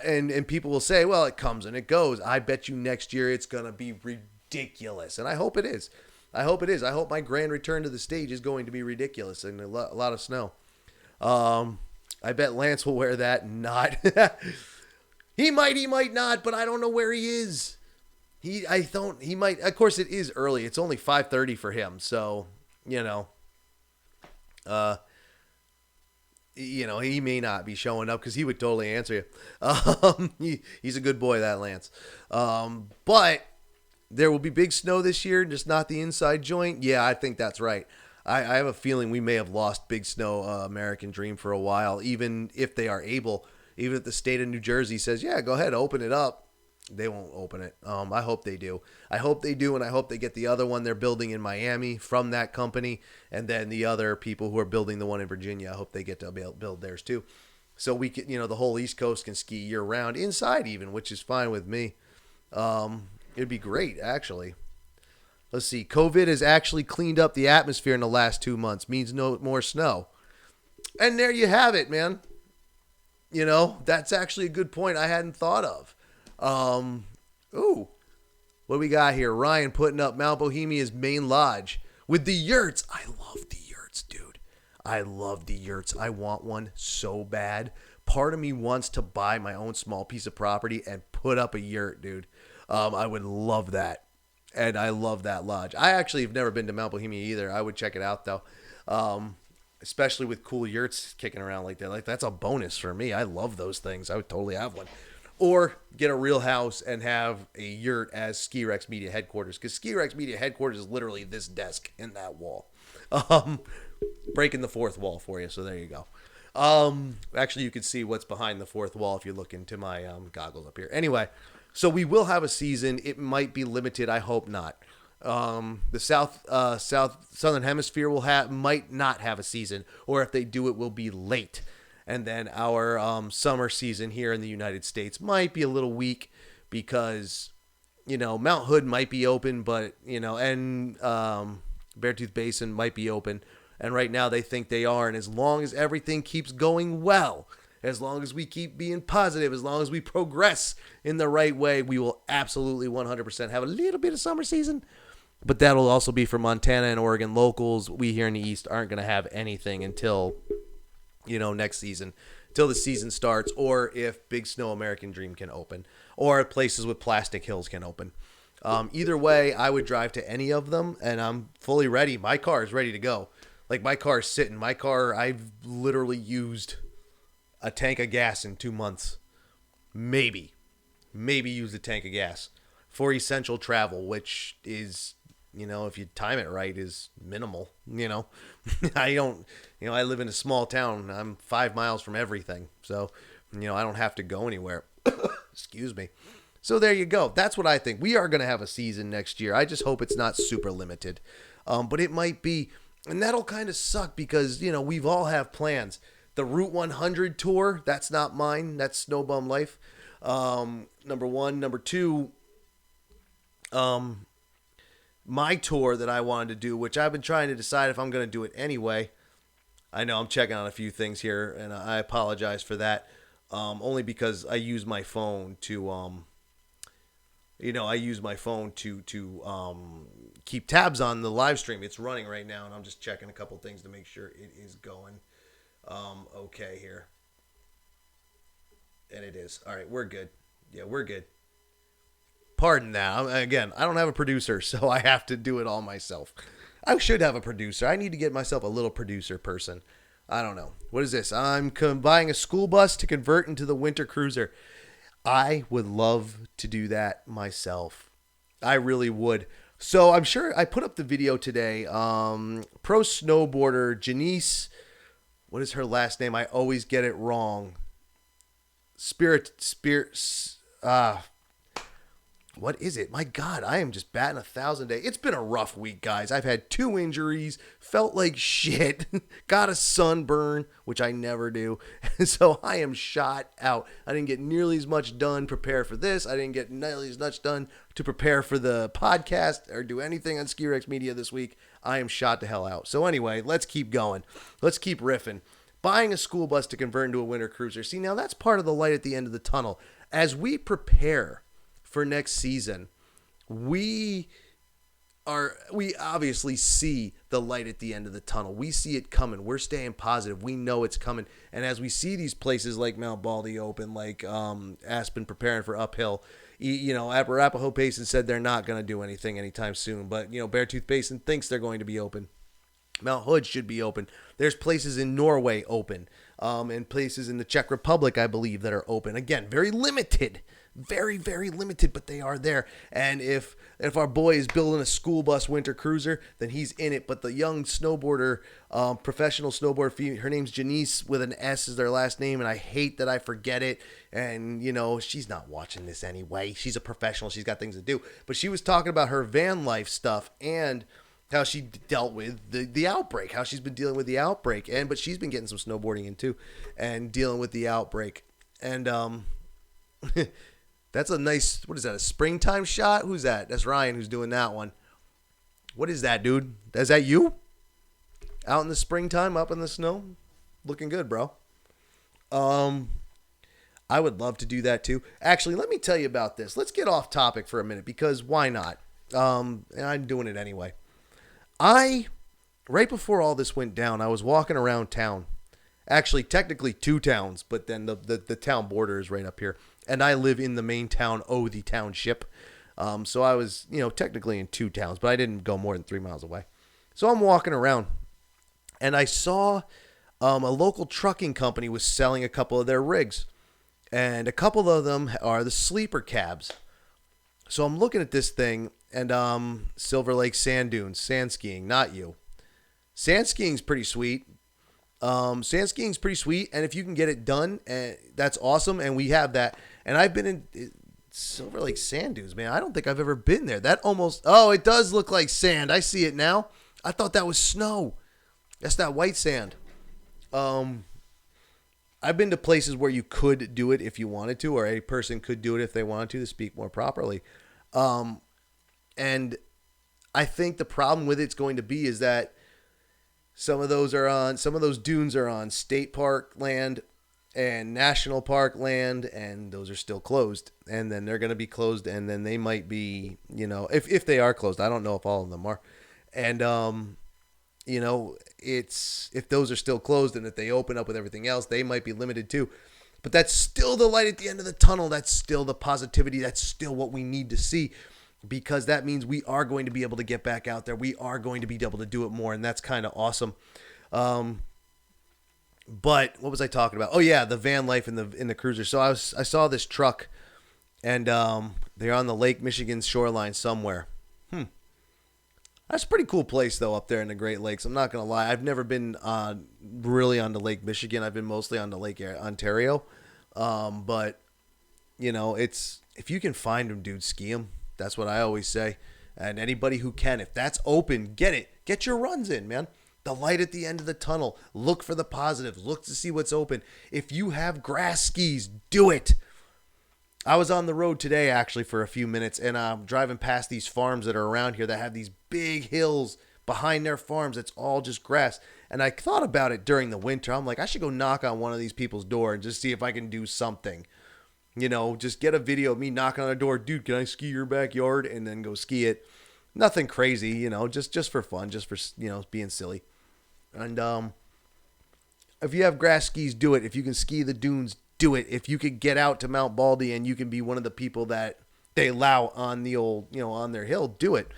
and people will say, well, it comes and it goes. I bet you next year it's going to be ridiculous. And I hope it is. I hope it is. I hope my grand return to the stage is going to be ridiculous and a lot of snow. I bet Lance will wear that and not. He might not, but I don't know where he is. He might. Of course, it is early. It's only 5:30 for him, so he may not be showing up because he would totally answer you. He's a good boy, that Lance. But there will be big snow this year, just not the inside joint. Yeah, I think that's right. I have a feeling we may have lost Big Snow American Dream for a while, even if they are able. Even if the state of New Jersey says, yeah, go ahead, open it up, they won't open it. I hope they do. I hope they do, and I hope they get the other one they're building in Miami from that company, and then the other people who are building the one in Virginia, I hope they get to build theirs too. So we can, the whole East Coast can ski year-round, inside even, which is fine with me. It'd be great, actually. Let's see. COVID has actually cleaned up the atmosphere in the last 2 months. Means no more snow. And there you have it, man. That's actually a good point I hadn't thought of. What do we got here? Ryan putting up Mount Bohemia's main lodge with the yurts. I love the yurts, dude. I love the yurts. I want one so bad. Part of me wants to buy my own small piece of property and put up a yurt, dude. I would love that. And I love that lodge. I actually have never been to Mount Bohemia either. I would check it out, though. Especially with cool yurts kicking around like that. Like, that's a bonus for me. I love those things. I would totally have one. Or get a real house and have a yurt as Ski Rex Media headquarters. Because Ski Rex Media headquarters is literally this desk in that wall. Breaking the fourth wall for you, so there you go. Actually, you can see what's behind the fourth wall if you look into my goggles up here. Anyway, so we will have a season. It might be limited. I hope not. The southern hemisphere might not have a season, or if they do, it will be late. And then our summer season here in the United States might be a little weak because Mount Hood might be open, but and Beartooth Basin might be open, and right now they think they are. And as long as everything keeps going well, as long as we keep being positive, as long as we progress in the right way, we will absolutely 100% have a little bit of summer season. But that'll also be for Montana and Oregon locals. We here in the East aren't going to have anything until, next season, until the season starts, or if Big Snow American Dream can open, or places with plastic hills can open. Either way, I would drive to any of them, and I'm fully ready. My car is ready to go. Like, my car is sitting. My car, I've literally used a tank of gas in 2 months. Maybe used a tank of gas for essential travel, which is... if you time it right, is minimal. I don't, I live in a small town. I'm 5 miles from everything. So, I don't have to go anywhere. Excuse me. So there you go. That's what I think. We are going to have a season next year. I just hope it's not super limited. But it might be, and that'll kind of suck because, we've all have plans. The Route 100 tour, that's not mine. That's Snowbum Life. Number one. Number two, my tour that I wanted to do, which I've been trying to decide if I'm going to do it anyway. I know I'm checking on a few things here, and I apologize for that. Only because I use my phone to, keep tabs on the live stream. It's running right now, and I'm just checking a couple things to make sure it is going okay here. And it is. All right, we're good. Yeah, we're good. Pardon that. Again, I don't have a producer, so I have to do it all myself. I should have a producer. I need to get myself a little producer person. I don't know. What is this? I'm buying a school bus to convert into the winter cruiser. I would love to do that myself. I really would. So I'm sure I put up the video today. Pro snowboarder Janice, what is her last name? I always get it wrong. Spirit. What is it? My God, I am just batting 1,000 a day. It's been a rough week, guys. I've had 2 injuries, felt like shit, got a sunburn, which I never do. So I am shot out. I didn't get nearly as much done prepare for this. I didn't get nearly as much done to prepare for the podcast or do anything on Ski Rex Media this week. I am shot to hell out. So anyway, let's keep going. Let's keep riffing. Buying a school bus to convert into a winter cruiser. See, now that's part of the light at the end of the tunnel. As we prepare for next season, we obviously see the light at the end of the tunnel. We see it coming. We're staying positive. We know it's coming. And as we see these places like Mount Baldy open, like Aspen preparing for uphill, Arapahoe Basin said they're not going to do anything anytime soon. But, Beartooth Basin thinks they're going to be open. Mount Hood should be open. There's places in Norway open, and places in the Czech Republic, I believe, that are open. Again, very limited. Very, very limited, but they are there. And if our boy is building a school bus winter cruiser, then he's in it. But the young snowboarder, professional snowboarder female, her name's Janice with an S is their last name, and I hate that I forget it. And, she's not watching this anyway. She's a professional. She's got things to do. But she was talking about her van life stuff and how she dealt with the outbreak, how she's been dealing with the outbreak. But she's been getting some snowboarding in too and dealing with the outbreak. And that's a nice, what is that, a springtime shot? Who's that? That's Ryan who's doing that one. What is that, dude? Is that you? Out in the springtime, up in the snow? Looking good, bro. I would love to do that too. Actually, let me tell you about this. Let's get off topic for a minute because why not? And I'm doing it anyway. Right before all this went down, I was walking around town. Actually, technically 2 towns, but then the town border is right up here. And I live in the main town, the township. So I was, technically in 2 towns, but I didn't go more than 3 miles away. So I'm walking around, and I saw a local trucking company was selling a couple of their rigs. And a couple of them are the sleeper cabs. So I'm looking at this thing, and Silver Lake Sand Dunes, sand skiing, not you. Sand skiing's pretty sweet. Sand skiing's pretty sweet, and if you can get it done, that's awesome, and we have that. And I've been in Silver Lake Sand Dunes, man. I don't think I've ever been there. It does look like sand. I see it now. I thought that was snow. That's that white sand. I've been to places where you could do it if you wanted to, or a person could do it if they wanted to speak more properly. And I think the problem with it's going to be is that some of those dunes are on state park land and national park land, and those are still closed. And then they're going to be closed, and then they might be, if they are closed. I don't know if all of them are. And, it's if those are still closed and if they open up with everything else, they might be limited too. But that's still the light at the end of the tunnel. That's still the positivity. That's still what we need to see. Because that means we are going to be able to get back out there. We are going to be able to do it more, and that's kind of awesome. But what was I talking about? Oh yeah, the van life in the cruiser. So I saw this truck, and they're on the Lake Michigan shoreline somewhere. That's a pretty cool place though, up there in the Great Lakes. I'm not gonna lie. I've never been really on the Lake Michigan. I've been mostly on the Lake Ontario. But it's if you can find them, dude, ski them. That's what I always say. And anybody who can, if that's open, get it. Get your runs in, man. The light at the end of the tunnel. Look for the positives. Look to see what's open. If you have grass skis, do it. I was on the road today, actually, for a few minutes, and I'm driving past these farms that are around here that have these big hills behind their farms. It's all just grass. And I thought about it during the winter. I'm like, I should go knock on one of these people's door and just see if I can do something. Just get a video of me knocking on a door. Dude, can I ski your backyard? And then go ski it. Nothing crazy, just for fun, just for, being silly. And if you have grass skis, do it. If you can ski the dunes, do it. If you could get out to Mount Baldy and you can be one of the people that they allow on the old, on their hill, do it.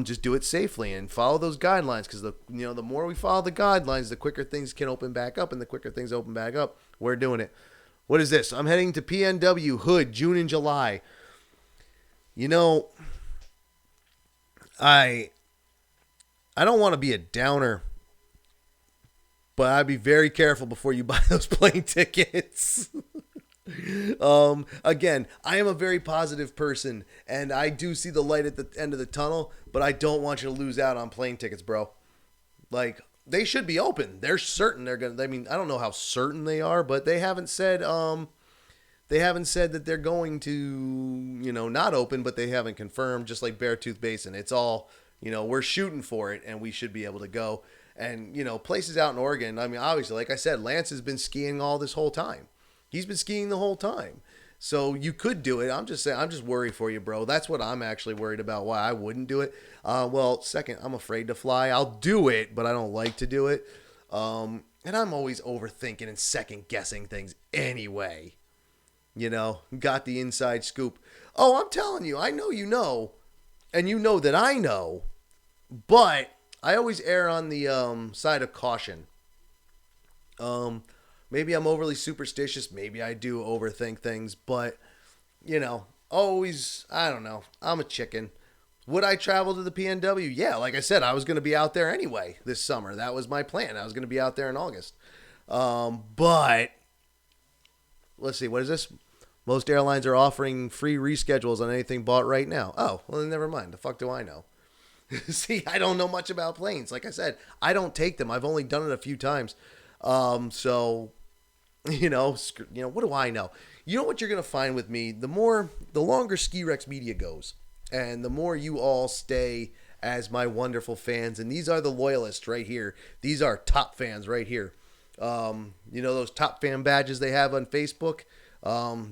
Just do it safely and follow those guidelines because the more we follow the guidelines, the quicker things can open back up, and the quicker things open back up, we're doing it. What is this? I'm heading to PNW Hood June and July. You know, I I don't want to be a downer, but I'd be very careful before you buy those plane tickets. Again, I am a very positive person, and I do see the light at the end of the tunnel, but I don't want you to lose out on plane tickets, bro. Like, they should be open. They're certain they're gonna. I mean, I don't know how certain they are, but they haven't said that they're going to, not open, but they haven't confirmed. Just like Beartooth Basin, it's all, we're shooting for it, and we should be able to go. And places out in Oregon. I mean, obviously, like I said, Lance has been skiing all this whole time. He's been skiing the whole time. So you could do it. I'm just saying, I'm just worried for you, bro. That's what I'm actually worried about, why I wouldn't do it. Well, second, I'm afraid to fly. I'll do it, but I don't like to do it. And I'm always overthinking and second guessing things anyway. Got the inside scoop. Oh, I'm telling you, I know you know, and you know that I know, but I always err on the side of caution. Maybe I'm overly superstitious. Maybe I do overthink things, but always, I don't know. I'm a chicken. Would I travel to the PNW? Yeah, like I said, I was going to be out there anyway this summer. That was my plan. I was going to be out there in August. But let's see, what is this? Most airlines are offering free reschedules on anything bought right now. Oh, well, then never mind. The fuck do I know? See, I don't know much about planes. Like I said, I don't take them. I've only done it a few times. So, what do I know? You know what you're going to find with me? The longer Ski Rex Media goes, and the more you all stay as my wonderful fans, and these are the loyalists right here. These are top fans right here. Those top fan badges they have on Facebook?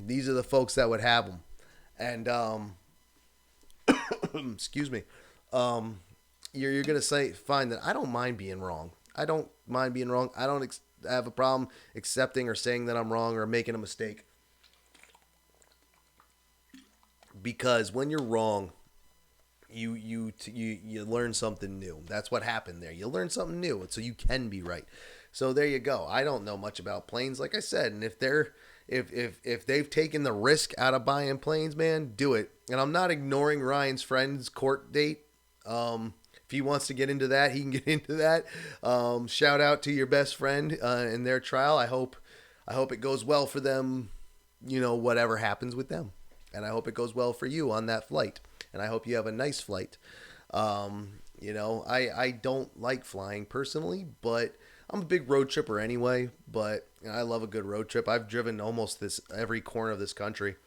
These are the folks that would have them. And, excuse me. You're going to find that I don't mind being wrong. I don't mind being wrong. I don't have a problem accepting or saying that I'm wrong or making a mistake. Because when you're wrong, you learn something new. That's what happened there. You learn something new, so you can be right. So there you go. I don't know much about planes, like I said, and if they've taken the risk out of buying planes, man, do it. And I'm not ignoring Ryan's friend's court date. If he wants to get into that, he can get into that. Shout out to your best friend in their trial. I hope it goes well for them. Whatever happens with them, and I hope it goes well for you on that flight. And I hope you have a nice flight. I don't like flying personally, but I'm a big road tripper anyway. But I love a good road trip. I've driven almost every corner of this country.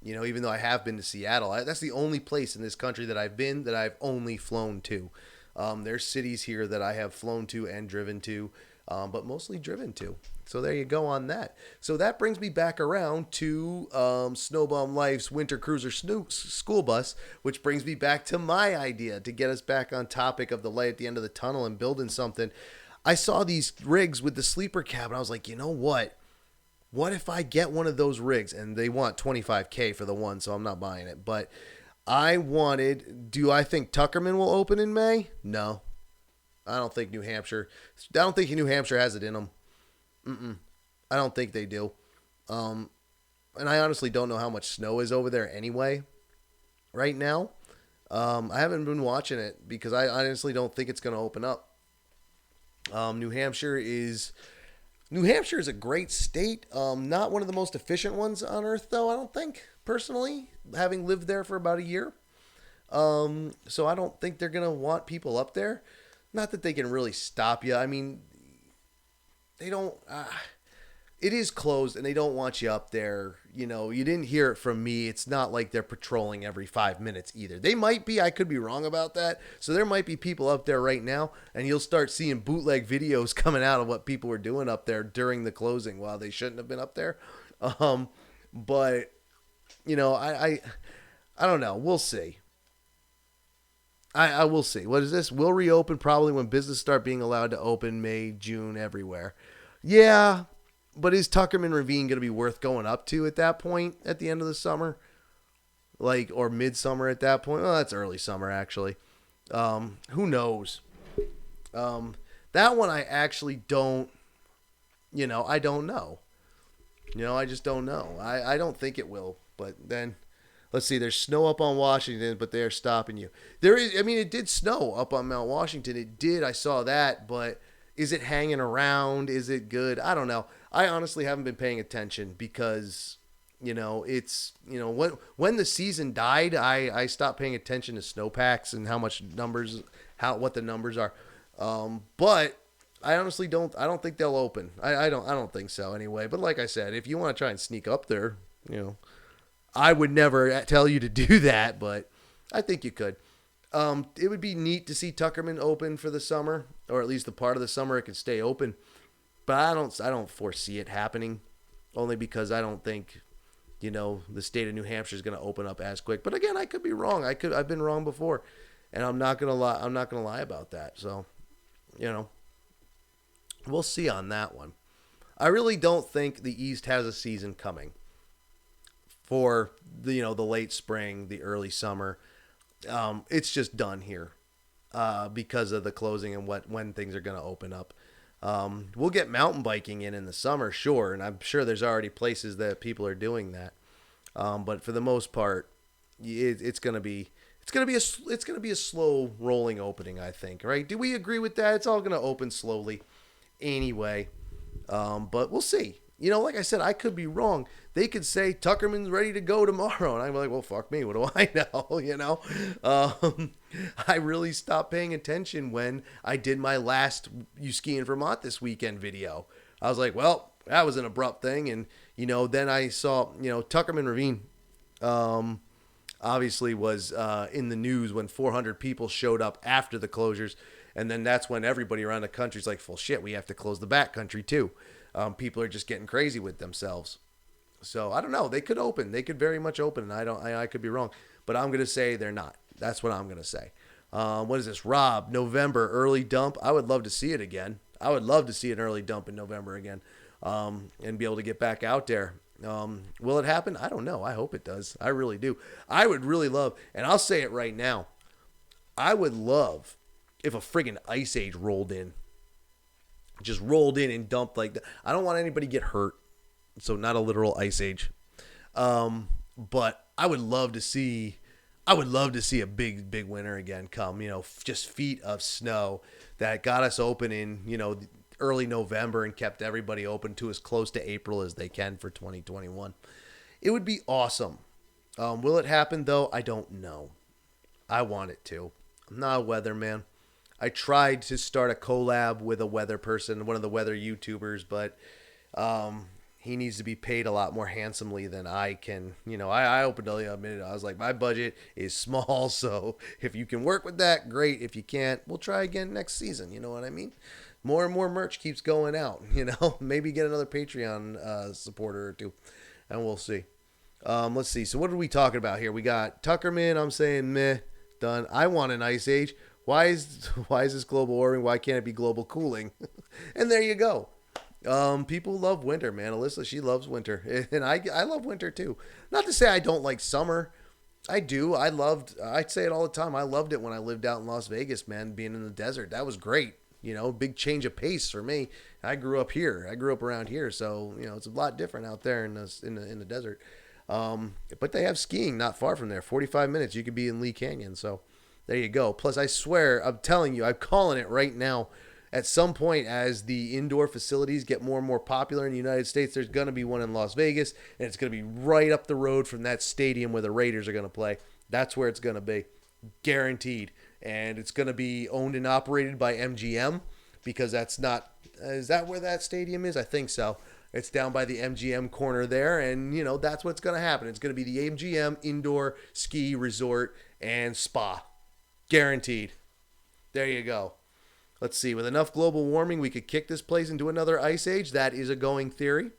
Even though I have been to Seattle, that's the only place in this country that I've been that I've only flown to. There's cities here that I have flown to and driven to, but mostly driven to. So there you go on that. So that brings me back around to Snowbum Life's Winter Cruiser school bus, which brings me back to my idea to get us back on topic of the light at the end of the tunnel and building something. I saw these rigs with the sleeper cabin. I was like, you know what? What if I get one of those rigs? And they want $25K for the one, so I'm not buying it. But do I think Tuckerman will open in May? No. I don't think New Hampshire has it in them. I don't think they do. And I honestly don't know how much snow is over there anyway right now. I haven't been watching it because I honestly don't think it's going to open up. New Hampshire is a great state. Not one of the most efficient ones on earth, though, I don't think, personally, having lived there for about a year. So I don't think they're going to want people up there. Not that they can really stop you. I mean, they don't. It is closed, and they don't want you up there. You didn't hear it from me. It's not like they're patrolling every 5 minutes either. They might be. I could be wrong about that. So there might be people up there right now, and you'll start seeing bootleg videos coming out of what people were doing up there during the closing while they shouldn't have been up there. But I don't know. We'll see. I will see. What is this? We'll reopen probably when business start being allowed to open May, June, everywhere. Yeah, but is Tuckerman Ravine going to be worth going up to at that point at the end of the summer? Or midsummer at that point? Well, that's early summer, actually. Who knows? That one I actually don't, I don't know. I just don't know. I don't think it will. But then, let's see. There's snow up on Washington, but they're stopping you. There is. I mean, it did snow up on Mount Washington. It did. I saw that. But is it hanging around? Is it good? I don't know. I honestly haven't been paying attention because it's when the season died, I stopped paying attention to snowpacks and how much numbers, what the numbers are. But I honestly don't. I don't think they'll open. I don't think so anyway. But like I said, if you want to try and sneak up there, I would never tell you to do that. But I think you could. It would be neat to see Tuckerman open for the summer, or at least the part of the summer it could stay open. But I don't foresee it happening, only because I don't think the state of New Hampshire is going to open up as quick. But again, I could be wrong. I've been wrong before, and I'm not gonna lie. I'm not gonna lie about that. So, we'll see on that one. I really don't think the East has a season coming for the late spring, the early summer. It's just done here because of the closing and when things are going to open up. We'll get mountain biking in the summer, sure, and I'm sure there's already places that people are doing that. But for the most part, it's going to be a slow rolling opening, I think. Right? Do we agree with that? It's all going to open slowly, anyway. But we'll see. Like I said, I could be wrong. They could say Tuckerman's ready to go tomorrow, and I'm like, well, fuck me. What do I know? I really stopped paying attention when I did my last "You Ski in Vermont This Weekend" video. I was like, well, that was an abrupt thing, and then I saw Tuckerman Ravine. Obviously was in the news when 400 people showed up after the closures, and then that's when everybody around the country's like, well, shit, we have to close the backcountry too. People are just getting crazy with themselves. So I don't know. They could open. They could very much open, and I could be wrong, but I'm gonna say they're not. That's what I'm gonna say. What is this? Rob, November early dump. I would love to see it again. I would love to see an early dump in November again, and be able to get back out there. Will it happen? I don't know. I hope it does. I really do. I would really love, and I'll say it right now, I would love if a friggin' ice age rolled in. Just rolled in and dumped like that. I don't want anybody to get hurt. So not a literal ice age. But I would love to see a big winter again come, just feet of snow that got us open in, early November and kept everybody open to as close to April as they can for 2021. It would be awesome. Will it happen though? I don't know. I want it to. I'm not a weatherman. I tried to start a collab with a weather person, one of the weather YouTubers, but he needs to be paid a lot more handsomely than I can. I openly admitted, I was like, my budget is small, so if you can work with that, great. If you can't, we'll try again next season. You know what I mean? More and more merch keeps going out. Maybe get another Patreon supporter or two, and we'll see. Let's see. So what are we talking about here? We got Tuckerman. I'm saying meh, done. I want an ice age. Why is this global warming? Why can't it be global cooling? And there you go. People love winter, man. Alyssa, she loves winter, and I love winter too. Not to say I don't like summer. I do. I'd say it all the time. I loved it when I lived out in Las Vegas, man. Being in the desert, that was great. Big change of pace for me. I grew up here. I grew up around here, so it's a lot different out there in the desert. But they have skiing not far from there. 45 minutes, you could be in Lee Canyon. So there you go. Plus, I swear, I'm telling you, I'm calling it right now. At some point, as the indoor facilities get more and more popular in the United States, there's going to be one in Las Vegas, and it's going to be right up the road from that stadium where the Raiders are going to play. That's where it's going to be, guaranteed. And it's going to be owned and operated by MGM, because is that where that stadium is? I think so. It's down by the MGM corner there, and, that's what's going to happen. It's going to be the MGM Indoor Ski Resort and Spa. Guaranteed. There you go. Let's see. With enough global warming, we could kick this place into another ice age. That is a going theory.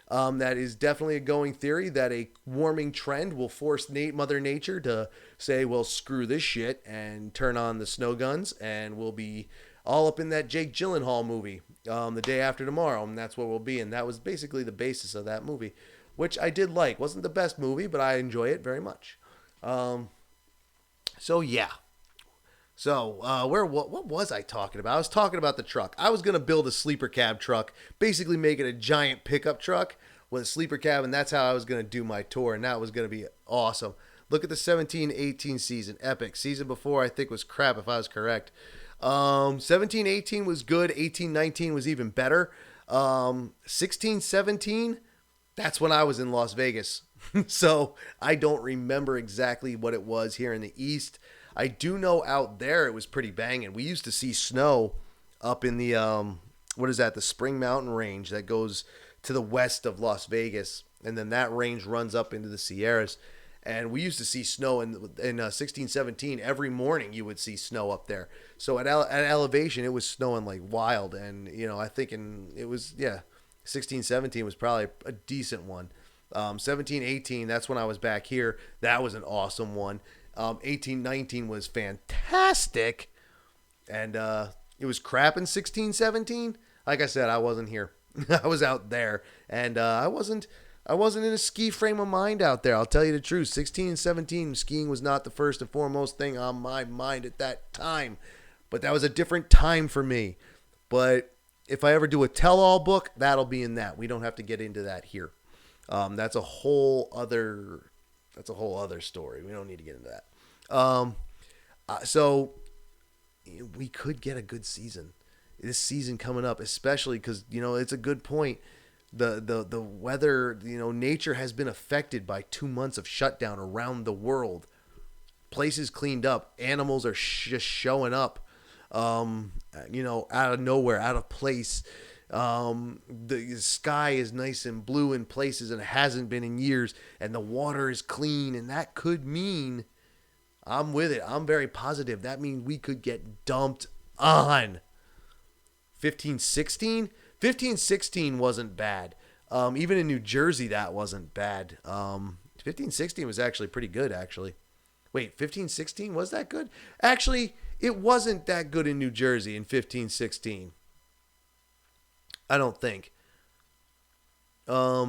That is definitely a going theory, that a warming trend will force Mother Nature to say, well, screw this shit, and turn on the snow guns, and we'll be all up in that Jake Gyllenhaal movie the day after tomorrow, and that's what we'll be. And that was basically the basis of that movie, which I did like. Wasn't the best movie, but I enjoy it very much. So, yeah. So, what was I talking about? I was talking about the truck. I was going to build a sleeper cab truck, basically make it a giant pickup truck. with a sleeper cabin. That's how I was going to do my tour, and that was going to be awesome. Look at the 17-18 season. Epic. Season before, I think, was crap, if I was correct. 17-18 was good. 18-19 was even better. 16-17, that's when I was in Las Vegas. So I don't remember exactly what it was here in the East. I do know out there it was pretty banging. We used to see snow up in the, what is that, the Spring Mountain Range that goes to the west of Las Vegas. And then that range runs up into the Sierras. And we used to see snow in 16-17. Every morning you would see snow up there. So at elevation, it was snowing like wild. And, I think it was, 16-17 was probably a decent one. 17-18, that's when I was back here. That was an awesome one. 18-19 was fantastic. And it was crap in 16-17. Like I said, I wasn't here. I was out there. And I wasn't in a ski frame of mind out there. I'll tell you the truth. 16 and 17, skiing was not the first and foremost thing on my mind at that time. But that was a different time for me. But if I ever do a tell-all book, that'll be in that. We don't have to get into that here. That's a whole other story. We don't need to get into that. So we could get a good season. This season coming up, especially because, it's a good point. The weather, nature has been affected by 2 months of shutdown around the world. Places cleaned up. Animals are just showing up, out of nowhere, out of place. The sky is nice and blue in places and it hasn't been in years, and the water is clean, and that could mean, I'm with it. I'm very positive. That means we could get dumped on. 15-16? 15-16 wasn't bad. Even in New Jersey, that wasn't bad. 15-16 was actually pretty good, actually. Wait, 15-16? Was that good? Actually, it wasn't that good in New Jersey in 15-16. I don't think. Let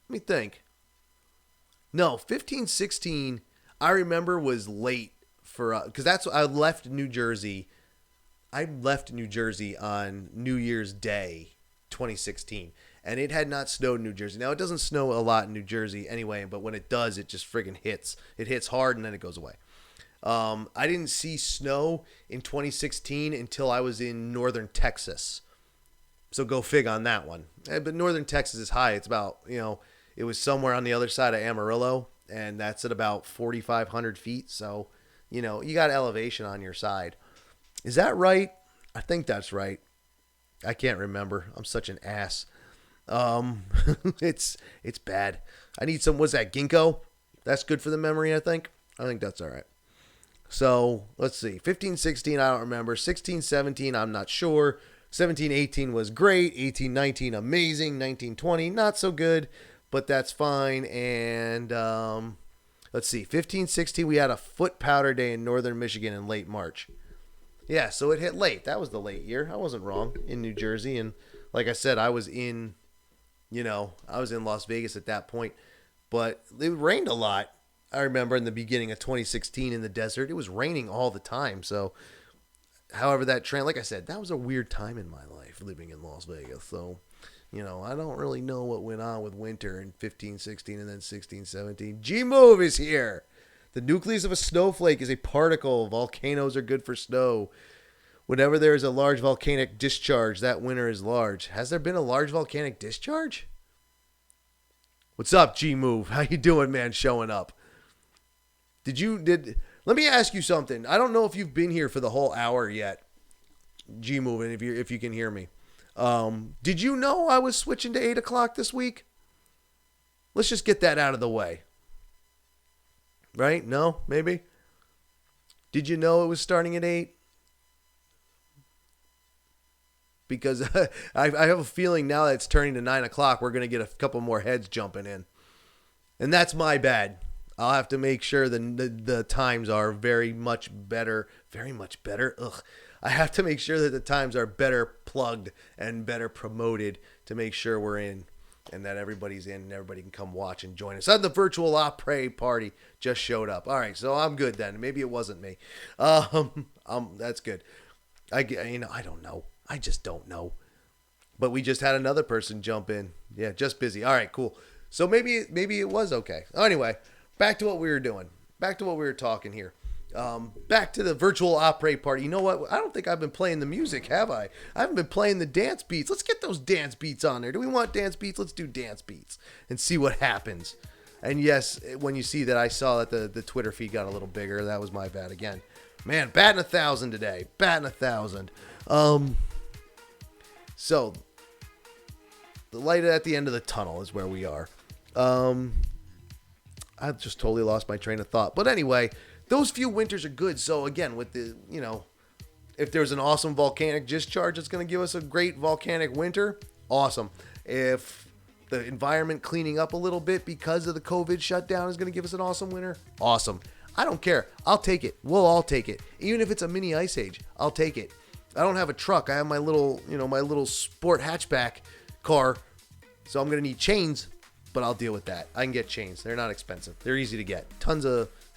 me think. No, 15-16, I remember was late for... because that's... I left New Jersey on New Year's Day 2016, and it had not snowed in New Jersey. Now, it doesn't snow a lot in New Jersey anyway, but when it does, it just friggin' hits. It hits hard, and then it goes away. I didn't see snow in 2016 until I was in northern Texas. So go fig on that one. But northern Texas is high. It's about, it was somewhere on the other side of Amarillo, and that's at about 4,500 feet. So, you got elevation on your side. Is that right? I think that's right. I can't remember. I'm such an ass. It's bad. I need some, what's that, ginkgo? That's good for the memory, I think. I think that's all right. So, let's see. 15-16, I don't remember. 16-17, I'm not sure. 17-18 was great. 18-19, amazing. 19-20, not so good, but that's fine. And let's see. 15-16, we had a foot powder day in northern Michigan in late March. Yeah, so it hit late. That was the late year. I wasn't wrong in New Jersey. And like I said, I was in Las Vegas at that point. But it rained a lot. I remember in the beginning of 2016 in the desert, it was raining all the time. So, however, that trend, like I said, that was a weird time in my life living in Las Vegas. So, I don't really know what went on with winter in 15-16 and then 16-17. G-Move is here. The nucleus of a snowflake is a particle. Volcanoes are good for snow. Whenever there is a large volcanic discharge, that winter is large. Has there been a large volcanic discharge? What's up, G-Move? How you doing, man, showing up? Let me ask you something. I don't know if you've been here for the whole hour yet, G-Move, and if you can hear me. Did you know I was switching to 8 o'clock this week? Let's just get that out of the way. Right? No? Maybe? Did you know it was starting at 8? Because I have a feeling now that it's turning to 9 o'clock, we're going to get a couple more heads jumping in. And that's my bad. I'll have to make sure the times are very much better. Very much better? Ugh. I have to make sure that the times are better plugged and better promoted to make sure we're in. And that everybody's in and everybody can come watch and join us. On the virtual outbreak party just showed up. All right, so I'm good then. Maybe it wasn't me. That's good. I don't know. I just don't know. But we just had another person jump in. Yeah, just busy. All right, cool. So maybe it was okay. Anyway, back to what we were doing. Back to what we were talking here. Back to the virtual outbreak party. You know what? I don't think I've been playing the music, have I? I haven't been playing the dance beats. Let's get those dance beats on there. Do we want dance beats? Let's do dance beats and see what happens. And yes, when you see that, I saw that the Twitter feed got a little bigger. That was my bad again. Man, batting 1,000 today. Batting 1,000. So, the light at the end of the tunnel is where we are. I just totally lost my train of thought. But anyway, those few winters are good. So again, with the, if there's an awesome volcanic discharge that's going to give us a great volcanic winter, awesome. If the environment cleaning up a little bit because of the COVID shutdown is going to give us an awesome winter, awesome. I don't care. I'll take it. We'll all take it. Even if it's a mini ice age, I'll take it. I don't have a truck. I have my little, my little sport hatchback car. So I'm going to need chains, but I'll deal with that. I can get chains. They're not expensive. They're easy to get.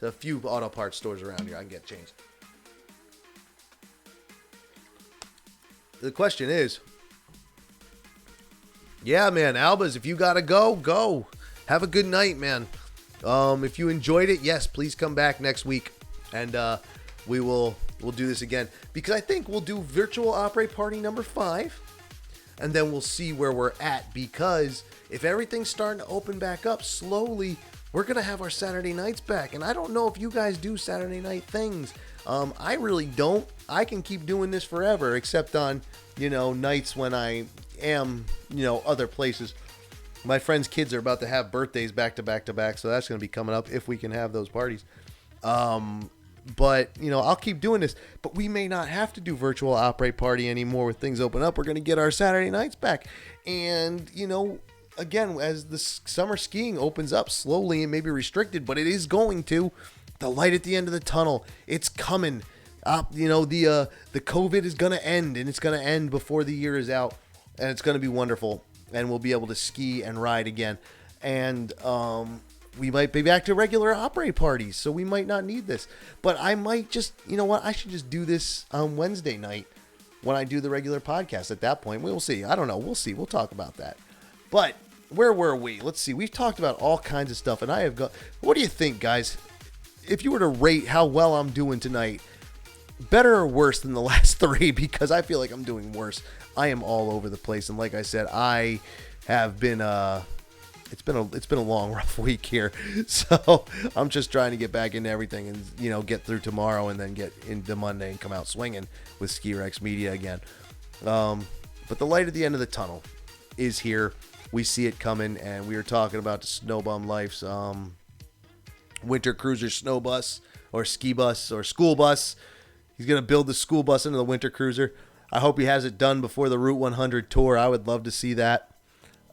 A few auto parts stores around here. I can get chains. The question is, yeah, man, Albas, if you got to go. Have a good night, man. If you enjoyed it, yes, please come back next week. And we'll do this again. Because I think we'll do virtual outbreak party number 5. And then we'll see where we're at. Because if everything's starting to open back up slowly, we're going to have our Saturday nights back. And I don't know if you guys do Saturday night things. I really don't. I can keep doing this forever, except on, nights when I am, other places. My friends' kids are about to have birthdays back to back to back, so that's going to be coming up if we can have those parties. But, I'll keep doing this. But we may not have to do virtual outbreak party anymore with things open up. We're going to get our Saturday nights back. And, again, as the summer skiing opens up slowly and maybe restricted, but it is going to, the light at the end of the tunnel, it's coming. The COVID is going to end, and it's going to end before the year is out, and it's going to be wonderful, and we'll be able to ski and ride again. And we might be back to regular outbreak parties, so we might not need this. But I might just, I should just do this on Wednesday night when I do the regular podcast. At that point, we'll see. I don't know. We'll see. We'll talk about that. But where were we? Let's see. We've talked about all kinds of stuff, and I have got. What do you think, guys? If you were to rate how well I'm doing tonight, better or worse than the last 3? Because I feel like I'm doing worse. I am all over the place, and like I said, I have been. It's been a long, rough week here, so I'm just trying to get back into everything and get through tomorrow and then get into Monday and come out swinging with Ski Rex Media again. But the light at the end of the tunnel is here. We see it coming, and we were talking about the Snowbum Life's winter cruiser snow bus or ski bus or school bus. He's going to build the school bus into the winter cruiser. I hope he has it done before the Route 100 tour. I would love to see that.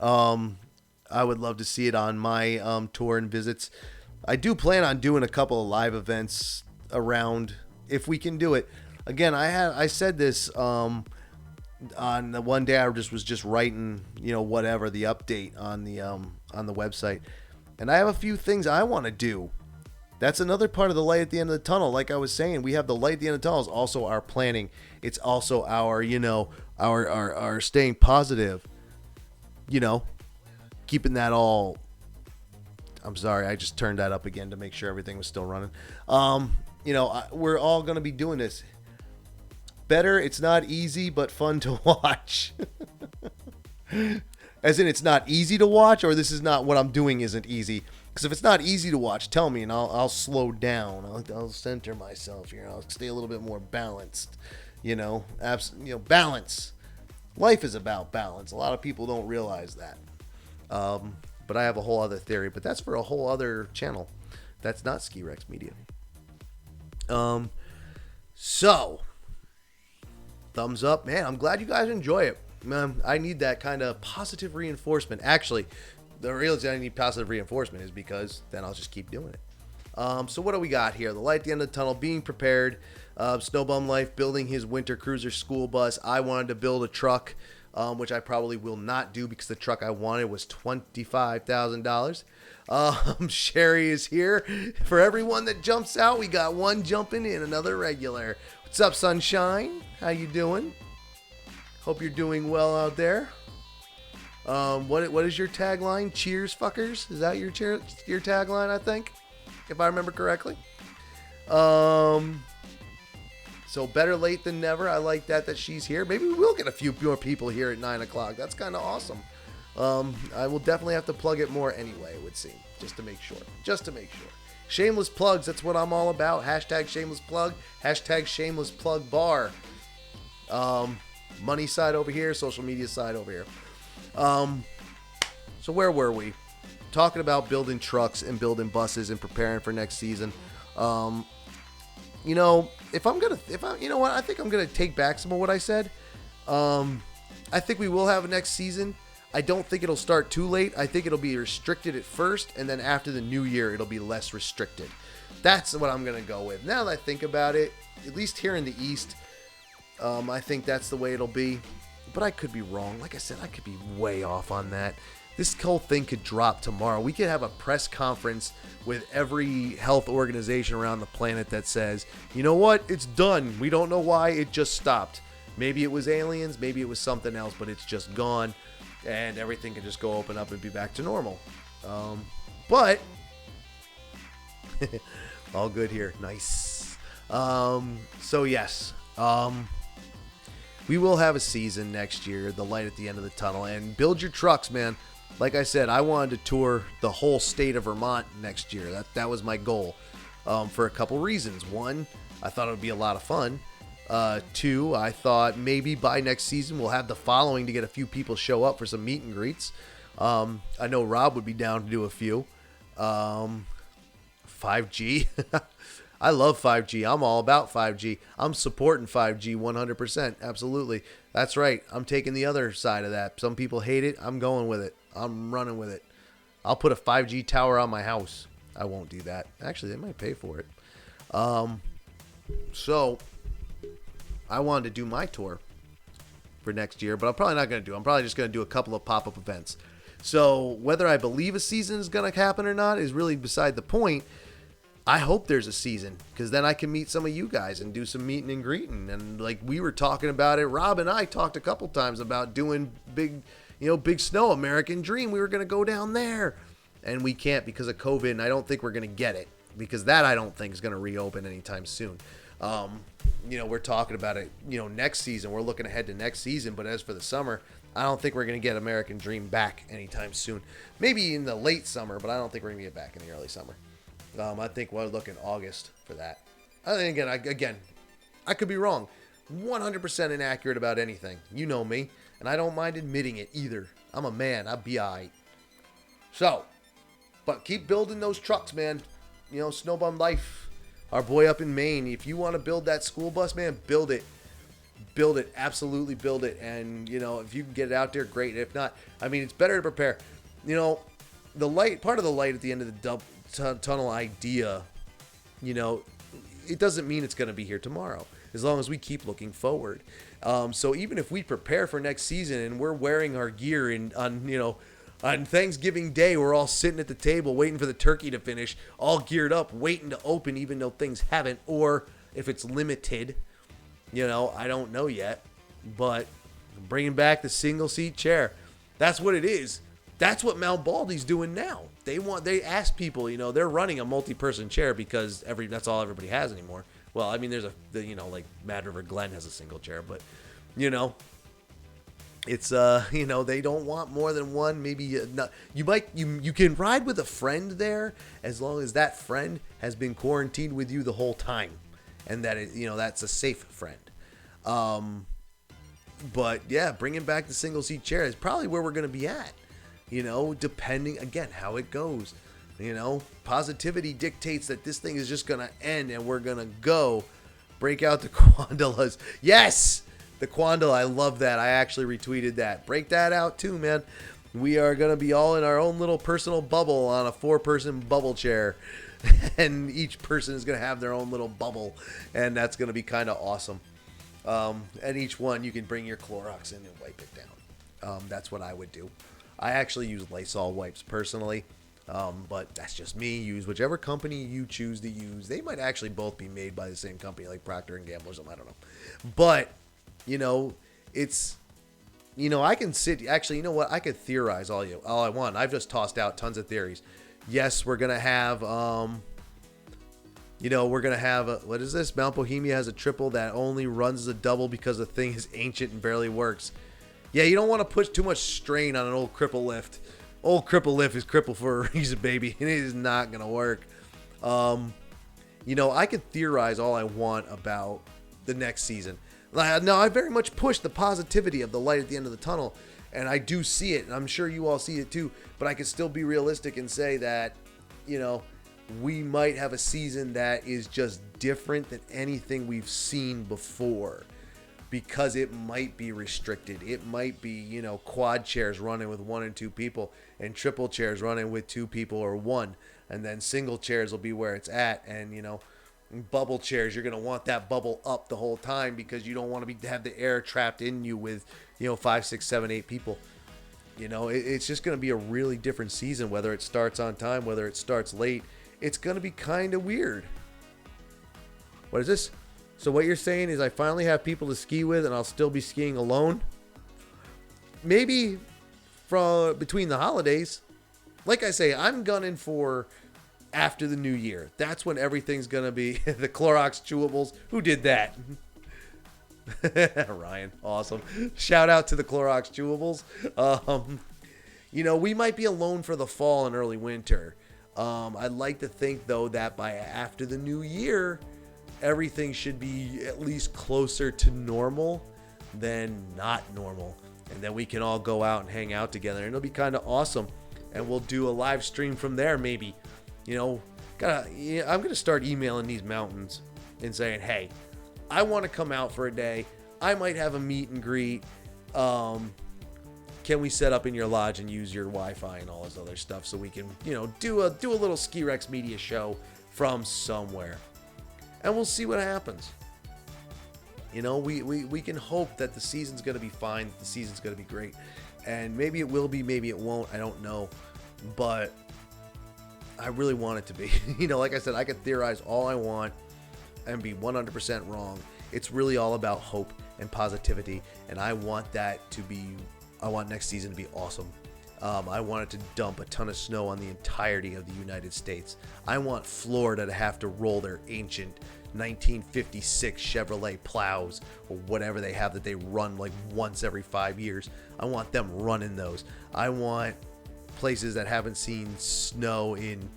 I would love to see it on my tour and visits. I do plan on doing a couple of live events around if we can do it. Again, I said this on the one day I was just writing, whatever, the update on the website. And I have a few things I want to do. That's another part of the light at the end of the tunnel. Like I was saying, we have the light at the end of the tunnel is also our planning. It's also our, our staying positive, keeping that all. I'm sorry, I just turned that up again to make sure everything was still running. We're all going to be doing this. Better, it's not easy, but fun to watch. As in, it's not easy to watch, or this is not what I'm doing isn't easy. Because if it's not easy to watch, tell me, and I'll slow down. I'll center myself here. I'll stay a little bit more balanced. Balance. Life is about balance. A lot of people don't realize that. But I have a whole other theory. But that's for a whole other channel. That's not Ski Rex Media. So, thumbs up. Man, I'm glad you guys enjoy it. Man, I need that kind of positive reinforcement. Actually, the reason I need positive reinforcement is because then I'll just keep doing it. So what do we got here? The light at the end of the tunnel, being prepared. Snowbum Life building his winter cruiser school bus. I wanted to build a truck, which I probably will not do because the truck I wanted was $25,000. Sherry is here. For everyone that jumps out, we got one jumping in, another regular. What's up, Sunshine? How you doing? Hope you're doing well out there. What is your tagline? Cheers, fuckers. Is that your tagline? I think, if I remember correctly. So better late than never. I like that she's here. Maybe we will get a few more people here at 9 o'clock. That's kind of awesome. I will definitely have to plug it more anyway, it would seem, just to make sure. Shameless plugs, that's what I'm all about. Hashtag shameless plug. Hashtag shameless plug bar. Money side over here, social media side over here. So where were we? Talking about building trucks and building buses and preparing for next season. You know what? I think I'm gonna take back some of what I said. I think we will have a next season. I don't think it'll start too late. I think it'll be restricted at first, and then after the new year, it'll be less restricted. That's what I'm gonna go with. Now that I think about it, at least here in the East, I think that's the way it'll be. But I could be wrong. Like I said, I could be way off on that. This whole thing could drop tomorrow. We could have a press conference with every health organization around the planet that says, you know what? It's done. We don't know why. It just stopped. Maybe it was aliens. Maybe it was something else, but it's just gone. And everything can just go open up and be back to normal. But all good here. Nice. So yes. We will have a season next year, the light at the end of the tunnel, and build your trucks, man. Like I said, I wanted to tour the whole state of Vermont next year. That was my goal, for a couple reasons. One, I thought it would be a lot of fun. Two, I thought maybe by next season we'll have the following to get a few people show up for some meet and greets. I know Rob would be down to do a few. 5G. I love 5G. I'm all about 5G. I'm supporting 5G 100%. Absolutely. That's right. I'm taking the other side of that. Some people hate it. I'm going with it. I'm running with it. I'll put a 5G tower on my house. I won't do that. Actually, they might pay for it. So I wanted to do my tour for next year, but I'm probably not going to do it. I'm probably just going to do a couple of pop-up events. So whether I believe a season is going to happen or not is really beside the point. I hope there's a season, because then I can meet some of you guys and do some meeting and greeting. And like we were talking about it, Rob and I talked a couple times about doing big snow, American Dream. We were going to go down there, and we can't because of COVID, and I don't think we're going to get it, because that I don't think is going to reopen anytime soon. We're talking about it, next season. We're looking ahead to next season, but as for the summer, I don't think we're going to get American Dream back anytime soon. Maybe in the late summer, but I don't think we're going to get back in the early summer. I think we're looking August for that. I think again, I could be wrong. 100% inaccurate about anything. You know me, and I don't mind admitting it either. I'm a man. I'll be all right. So, but keep building those trucks, man. Snowbum Life, our boy up in Maine. If you want to build that school bus, man, build it. Build it. Absolutely build it. And, if you can get it out there, great. If not, it's better to prepare. The light, part of the light at the end of the tunnel idea, it doesn't mean it's going to be here tomorrow, as long as we keep looking forward. So even if we prepare for next season and we're wearing our gear on Thanksgiving Day, we're all sitting at the table waiting for the turkey to finish, all geared up, waiting to open, even though things haven't, or if it's limited, I don't know yet, but bringing back the single seat chair, that's what it is. That's what Mount Baldy's doing now. They ask people, they're running a multi-person chair because that's all everybody has anymore. Well, there's like Mad River Glen has a single chair, but it's they don't want more than one. Maybe you can ride with a friend there as long as that friend has been quarantined with you the whole time, and that that's a safe friend. But yeah, bringing back the single seat chair is probably where we're going to be at. Depending, again, how it goes. Positivity dictates that this thing is just going to end and we're going to go break out the Quandalas. Yes! The Quandala, I love that. I actually retweeted that. Break that out too, man. We are going to be all in our own little personal bubble on a 4-person bubble chair. And each person is going to have their own little bubble. And that's going to be kind of awesome. And each one, you can bring your Clorox in and wipe it down. That's what I would do. I actually use Lysol wipes personally, but that's just me. Use whichever company you choose to use. They might actually both be made by the same company, like Procter & Gamble or something. I don't know. But, I can sit. Actually, you know what? I could theorize all I want. I've just tossed out tons of theories. Yes, we're gonna have. We're gonna have what is this? Mount Bohemia has a triple that only runs as a double because the thing is ancient and barely works. Yeah, you don't want to put too much strain on an old cripple lift. Old cripple lift is crippled for a reason, baby, and it is not gonna work. I could theorize all I want about the next season. Now, I very much push the positivity of the light at the end of the tunnel, and I do see it, and I'm sure you all see it too, but I can still be realistic and say that, we might have a season that is just different than anything we've seen before because it might be restricted. It might be, quad chairs running with 1 and 2 people and triple chairs running with 2 people or 1, and then single chairs will be where it's at, and, bubble chairs, you're going to want that bubble up the whole time because you don't want to have the air trapped in you with 5, 6, 7, 8 people. It's just going to be a really different season, whether it starts on time, whether it starts late. It's going to be kind of weird. What is this? So what you're saying is I finally have people to ski with and I'll still be skiing alone? Maybe from between the holidays. Like I say, I'm gunning for after the new year. That's when everything's going to be the Clorox chewables. Who did that? Ryan. Awesome. Shout out to the Clorox chewables. We might be alone for the fall and early winter. I'd like to think, though, that by after the new year, everything should be at least closer to normal than not normal. And then we can all go out and hang out together. And it'll be kind of awesome. And we'll do a live stream from there, maybe. I'm going to start emailing these mountains and saying, hey, I want to come out for a day. I might have a meet and greet. Can we set up in your lodge and use your Wi-Fi and all this other stuff so we can, do a little Ski Rex media show from somewhere. And we'll see what happens. We can hope that the season's going to be fine, that the season's going to be great. And maybe it will be, maybe it won't. I don't know. But I really want it to be. Like I said, I could theorize all I want and be 100% wrong. It's really all about hope and positivity. And I want next season to be awesome. I want it to dump a ton of snow on the entirety of the United States. I want Florida to have to roll their ancient 1956 Chevrolet plows or whatever they have that they run like once every 5 years. I want them running those. I want places that haven't seen snow in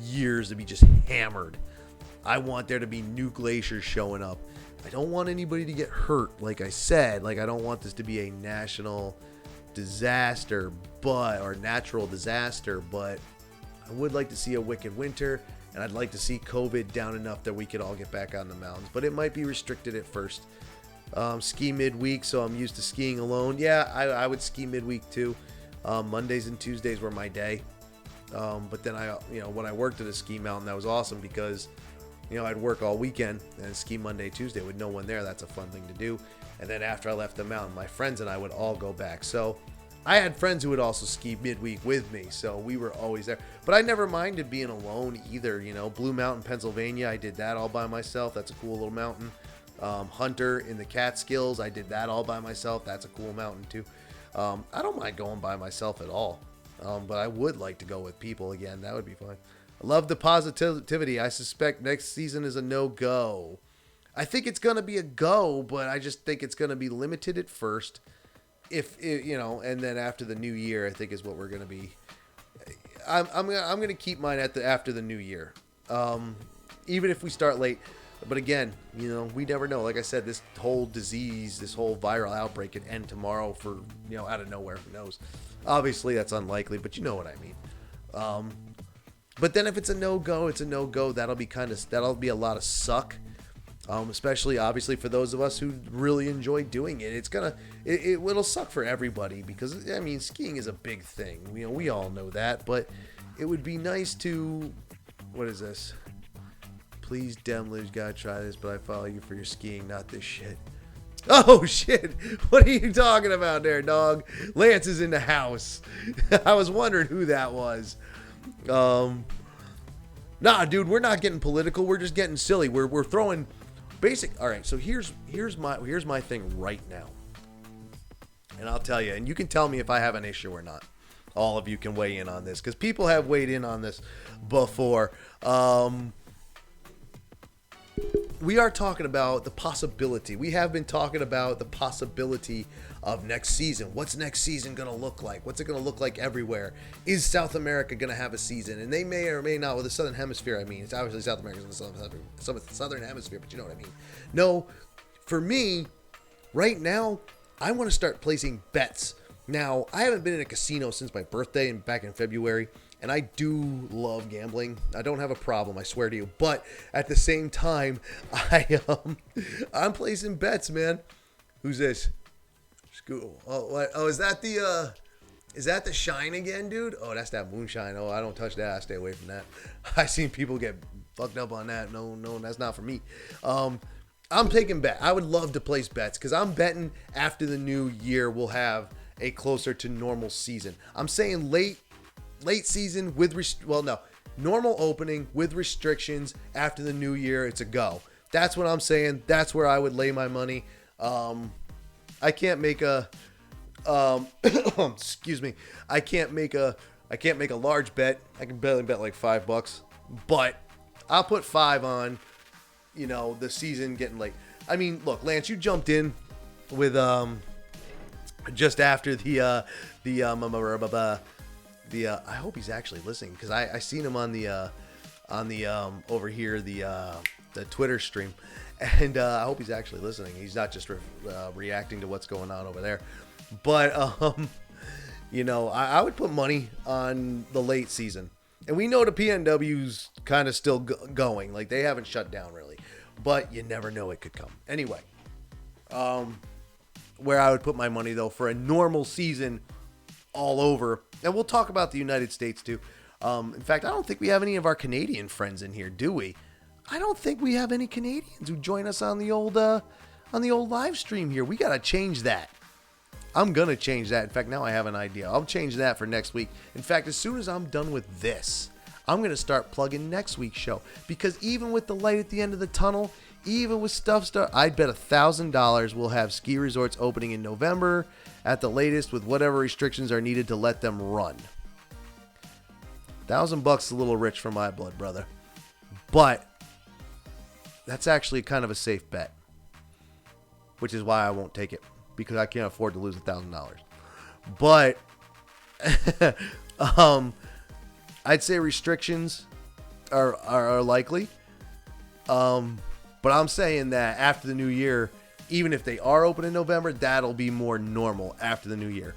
years to be just hammered. I want there to be new glaciers showing up. I don't want anybody to get hurt, like I said. I don't want this to be a national disaster, or natural disaster, but I would like to see a wicked winter, and I'd like to see COVID down enough that we could all get back on the mountains, but it might be restricted at first. Ski midweek, so I'm used to skiing alone. Yeah, I would ski midweek too. Mondays and Tuesdays were my day. But then when I worked at a ski mountain, that was awesome because, I'd work all weekend and ski Monday, Tuesday with no one there. That's a fun thing to do. And then after I left the mountain, my friends and I would all go back. So I had friends who would also ski midweek with me. So we were always there. But I never minded being alone either. Blue Mountain, Pennsylvania, I did that all by myself. That's a cool little mountain. Hunter in the Catskills, I did that all by myself. That's a cool mountain too. I don't mind going by myself at all. But I would like to go with people again. That would be fun. I love the positivity. I suspect next season is a no-go. I think it's going to be a go, but I just think it's going to be limited at first. And then after the new year, I think is what we're going to be. I'm going to keep mine after the new year. Even if we start late. But again, we never know. Like I said, this whole disease, this whole viral outbreak could end tomorrow for, out of nowhere. Who knows? Obviously, that's unlikely, but you know what I mean. But then if it's a no-go, it's a no-go. That'll be a lot of suck. Especially, obviously, for those of us who really enjoy doing it. It'll suck for everybody because, skiing is a big thing. We all know that. But it would be nice to... What is this? Please, Demlage, gotta try this, but I follow you for your skiing, not this shit. Oh, shit. What are you talking about there, dog? Lance is in the house. I was wondering who that was. Nah, dude, we're not getting political. We're just getting silly. We're throwing basic. All right, so here's my thing right now. And I'll tell you, and you can tell me if I have an issue or not. All of you can weigh in on this because people have weighed in on this before. We are talking about the possibility. We have been talking about the possibility of next season. What's next season going to look like? What's it going to look like everywhere? Is South America going to have a season? And they may or may not. With the Southern Hemisphere, I mean. It's obviously South America's in the Southern Hemisphere, but you know what I mean. No, for me, right now, I want to start placing bets. Now, I haven't been in a casino since my birthday and back in February. And I do love gambling. I don't have a problem, I swear to you. But at the same time, I'm placing bets, man. Who's this? Oh, is that the Shine again, dude? Oh, that's that moonshine. Oh, I don't touch that. I stay away from that. I've seen people get fucked up on that. No, that's not for me. I'm taking bet. I would love to place bets because I'm betting after the new year we'll have a closer to normal season. I'm saying late season with normal opening with restrictions after the new year. It's a go. That's what I'm saying. That's where I would lay my money. I can't make a excuse me. I can't make a large bet. I can barely bet like $5, but I'll put 5 on, the season getting late. I mean, look, Lance, you jumped in with just after the I hope he's actually listening because I seen him on the over here the Twitter stream, and I hope he's actually listening. He's not just reacting to what's going on over there. But I would put money on the late season, and we know the PNW's kind of still going, like they haven't shut down really, but you never know, it could come anyway. Where I would put my money though for a normal season all over. And we'll talk about the United States too. In fact, I don't think we have any of our Canadian friends in here, do we? I don't think we have any Canadians who join us on the old live stream here. We gotta change that. I'm gonna change that. In fact, now I have an idea. I'll change that for next week. In fact, as soon as I'm done with this, I'm gonna start plugging next week's show because even with the light at the end of the tunnel, even with stuff, I'd bet $1,000 we'll have ski resorts opening in November at the latest with whatever restrictions are needed to let them run. $1,000 is a little rich for my blood, brother. But that's actually kind of a safe bet, which is why I won't take it because I can't afford to lose $1,000. But I'd say restrictions are likely. But I'm saying that after the new year, even if they are open in November, that'll be more normal after the new year.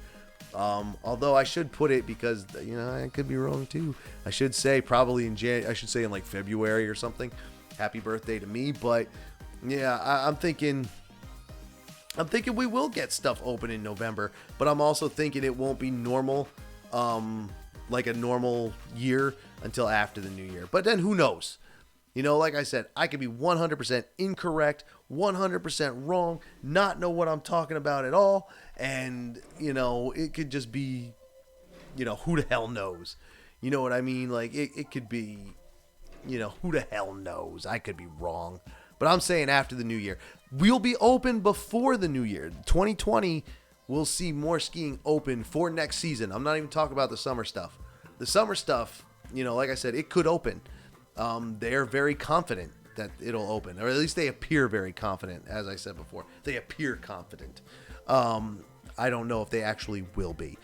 Although I should put it because, I could be wrong too. I should say probably I should say in like February or something. Happy birthday to me. But yeah, I'm thinking we will get stuff open in November, but I'm also thinking it won't be normal, like a normal year until after the new year. But then who knows? Like I said, I could be 100% incorrect, 100% wrong, not know what I'm talking about at all. And, it could just be, who the hell knows? You know what I mean? Like, it could be, who the hell knows? I could be wrong. But I'm saying after the new year. We'll be open before the new year. 2020, we'll see more skiing open for next season. I'm not even talking about the summer stuff. The summer stuff, like I said, it could open. They're very confident that it'll open, or at least they appear very confident. As I said before, they appear confident. I don't know if they actually will be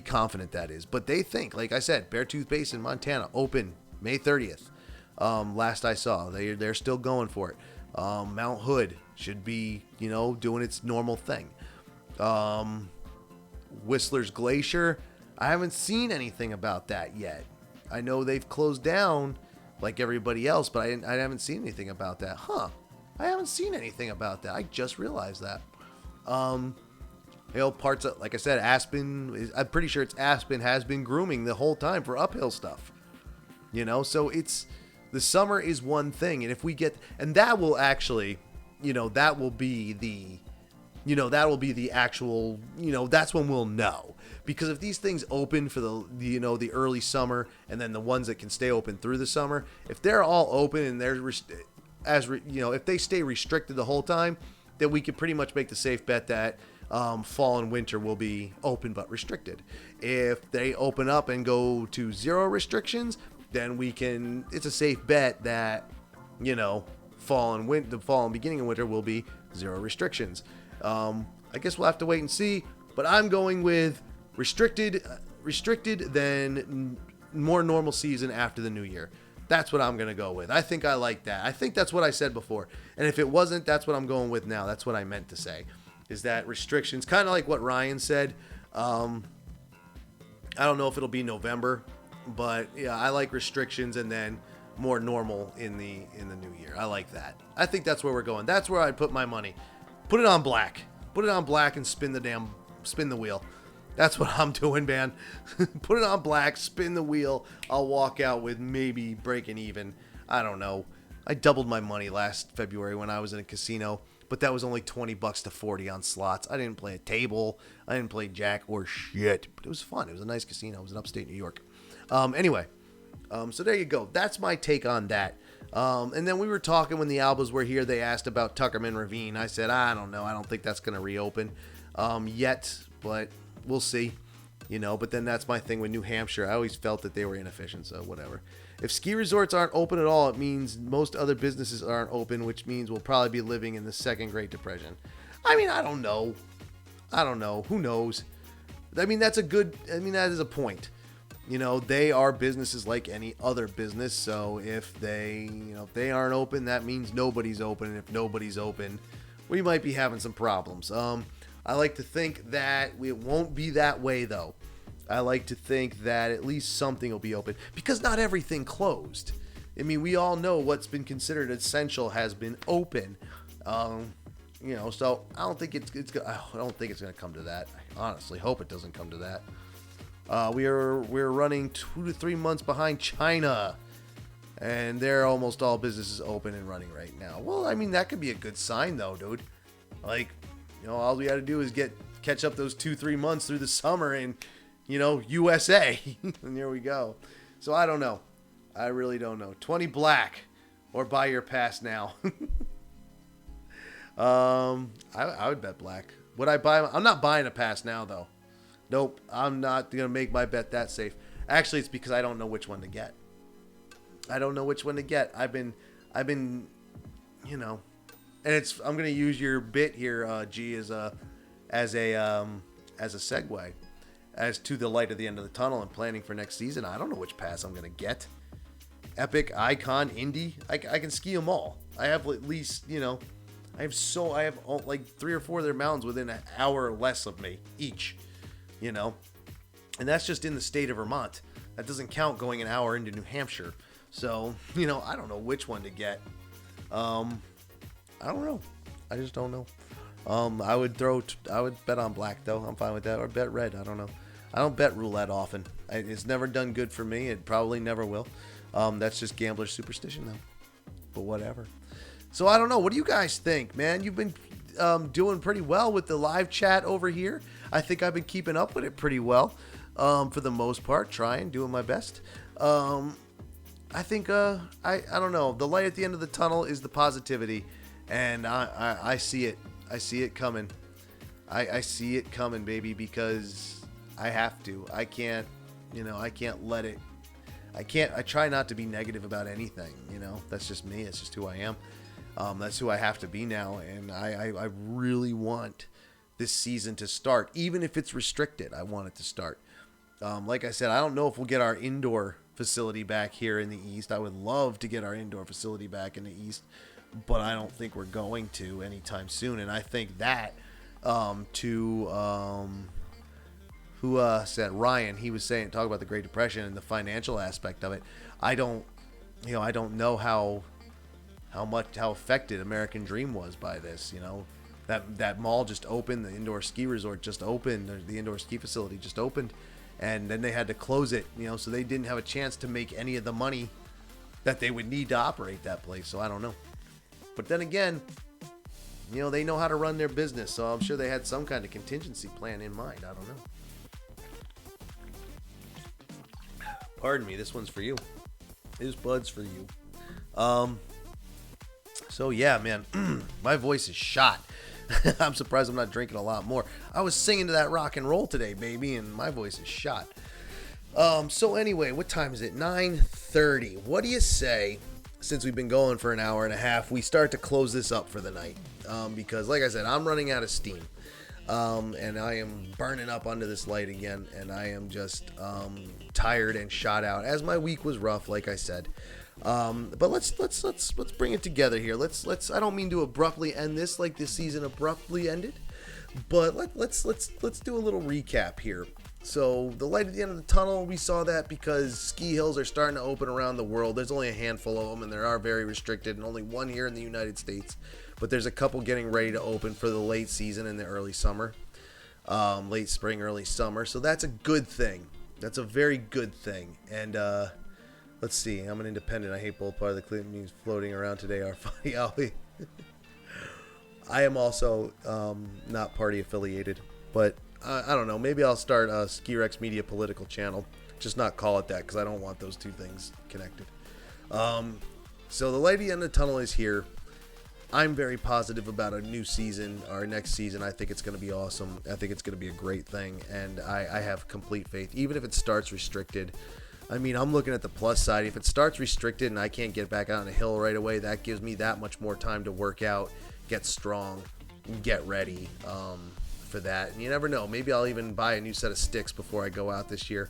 confident, that is, but they think, like I said, Beartooth Basin, Montana, open May 30th. Last I saw, they're still going for it. Mount Hood should be, doing its normal thing. Whistler's Glacier, I haven't seen anything about that yet. I know they've closed down like everybody else, but I haven't seen anything about that. I haven't seen anything about that. I just realized that. Parts of, like I said, Aspen, I'm pretty sure it's Aspen has been grooming the whole time for uphill stuff. So it's, the summer is one thing. And if we get, and that will actually, that will be the actual, that's when we'll know. Because if these things open for the early summer and then the ones that can stay open through the summer, if they're all open and they're if they stay restricted the whole time, then we could pretty much make the safe bet that fall and winter will be open but restricted. If they open up and go to 0 restrictions, then it's a safe bet that, fall and beginning of winter will be 0 restrictions. I guess we'll have to wait and see, but I'm going with restricted, then more normal season after the new year. That's what I'm going to go with. I think I like that. I think that's what I said before. And if it wasn't, that's what I'm going with now. That's what I meant to say, is that restrictions, kind of like what Ryan said. I don't know if it'll be November, but yeah, I like restrictions and then more normal in the new year. I like that. I think that's where we're going. That's where I'd put my money. Put it on black. Put it on black and spin the wheel. That's what I'm doing, man. Put it on black, spin the wheel. I'll walk out with maybe breaking even. I don't know. I doubled my money last February when I was in a casino, but that was only $20 to 40 on slots. I didn't play a table. I didn't play jack or shit, but it was fun. It was a nice casino. It was in upstate New York. Anyway, so there you go. That's my take on that. And then we were talking when the Albas were here. They asked about Tuckerman Ravine. I said, I don't know. I don't think that's going to reopen yet, but we'll see. But then that's my thing with New Hampshire. I always felt that they were inefficient, so whatever. If ski resorts aren't open at all, it means most other businesses aren't open, which means we'll probably be living in the second Great Depression. I mean, I don't know. Who knows? I mean, that is a point. They are businesses like any other business. So if they aren't open, that means nobody's open. And if nobody's open, we might be having some problems. I like to think that it won't be that way, though. I like to think that at least something will be open because not everything closed. I mean, we all know what's been considered essential has been open. So I don't think it's going to come to that. I honestly hope it doesn't come to that. We're running 2 to 3 months behind China, and they're almost all businesses open and running right now. Well, I mean, that could be a good sign, though, dude. Like, all we got to do is catch up those 2-3 months through the summer in, USA, and there we go. So I don't know. I really don't know. 20 black, or buy your pass now. I would bet black. Would I buy? I'm not buying a pass now, though. Nope, I'm not going to make my bet that safe. Actually, it's because I don't know which one to get. I've been, and I'm going to use your bit here, G, as a segue as to the light at the end of the tunnel and planning for next season. I don't know which pass I'm going to get. Epic, Icon, Indy, I can ski them all. I have at least, I have like 3 or 4 of their mountains within an hour or less of me each. And that's just in the state of Vermont. That doesn't count going an hour into New Hampshire. So, I don't know which one to get. I don't know. I just don't know. I would bet on black, though. I'm fine with that. Or bet red. I don't know. I don't bet roulette often. It's never done good for me. It probably never will. That's just gambler superstition, though. But whatever. So I don't know. What do you guys think, man? You've been doing pretty well with the live chat over here. I think I've been keeping up with it pretty well, for the most part. Doing my best. I think I don't know. The light at the end of the tunnel is the positivity, and I see it. I see it coming. I see it coming, baby, because I have to. I can't let it. I try not to be negative about anything. That's just me. It's just who I am. That's who I have to be now, and I really want this season to start, even if it's restricted. I want it to start. Like I said, I don't know if we'll get our indoor facility back here in the East. I would love to get our indoor facility back in the East, but I don't think we're going to anytime soon. And I think that who said Ryan, he was talk about the Great Depression and the financial aspect of it. I don't know how affected American Dream was by this. That mall just opened, the indoor ski resort just opened, the indoor ski facility just opened, and then they had to close it, so they didn't have a chance to make any of the money that they would need to operate that place. So I don't know. But then again, they know how to run their business, so I'm sure they had some kind of contingency plan in mind. I don't know. Pardon me, this one's for you. This bud's for you. So yeah, man, my voice is shot. I'm surprised I'm not drinking a lot more. I was singing to that rock and roll today, baby, and my voice is shot. So anyway, what time is it? 9:30. What do you say, since we've been going for an hour and a half, we start to close this up for the night? Because, like I said, I'm running out of steam. And I am burning up under this light again, and I am just tired and shot out, as my week was rough, like I said. But let's bring it together here. Let's. I don't mean to abruptly end this like this season abruptly ended, but let's do a little recap here. So the light at the end of the tunnel, we saw that because ski hills are starting to open around the world. There's only a handful of them, and they are very restricted, and only one here in the United States. But there's a couple getting ready to open for the late season and the early summer, late spring, early summer. So that's a good thing. That's a very good thing. And let's see. I'm an independent. I hate both part of the Clinton news floating around today are funny. I am also not party affiliated, but I don't know. Maybe I'll start a Ski Rex Media political channel. Just not call it that because I don't want those two things connected. So the light at the end of the tunnel is here. I'm very positive about a new season, our next season. I think it's going to be awesome. I think it's going to be a great thing, and I have complete faith. Even if it starts restricted, I mean, I'm looking at the plus side. If it starts restricted and I can't get back out on a hill right away, that gives me that much more time to work out, get strong, and get ready for that. And you never know. Maybe I'll even buy a new set of sticks before I go out this year.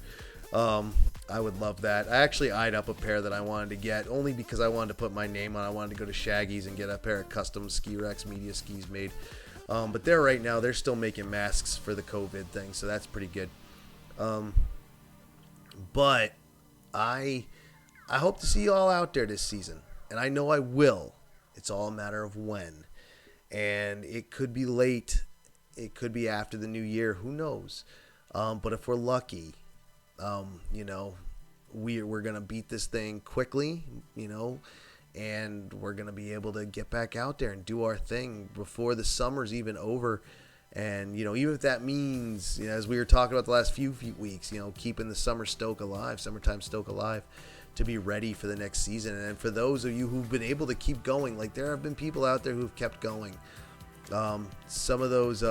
I would love that. I actually eyed up a pair that I wanted to get only because I wanted to put my name on. I wanted to go to Shaggy's and get a pair of custom Ski Rex Media skis made. But they're right now, they're still making masks for the COVID thing, so that's pretty good. But I hope to see you all out there this season, and I know I will. It's all a matter of when. And it could be late. It could be after the new year. Who knows? But if we're lucky, we're going to beat this thing quickly, and we're going to be able to get back out there and do our thing before the summer's even over. And, even if that means, as we were talking about the last few weeks, keeping the summertime stoke alive to be ready for the next season. And for those of you who've been able to keep going, like there have been people out there who've kept going. Some of those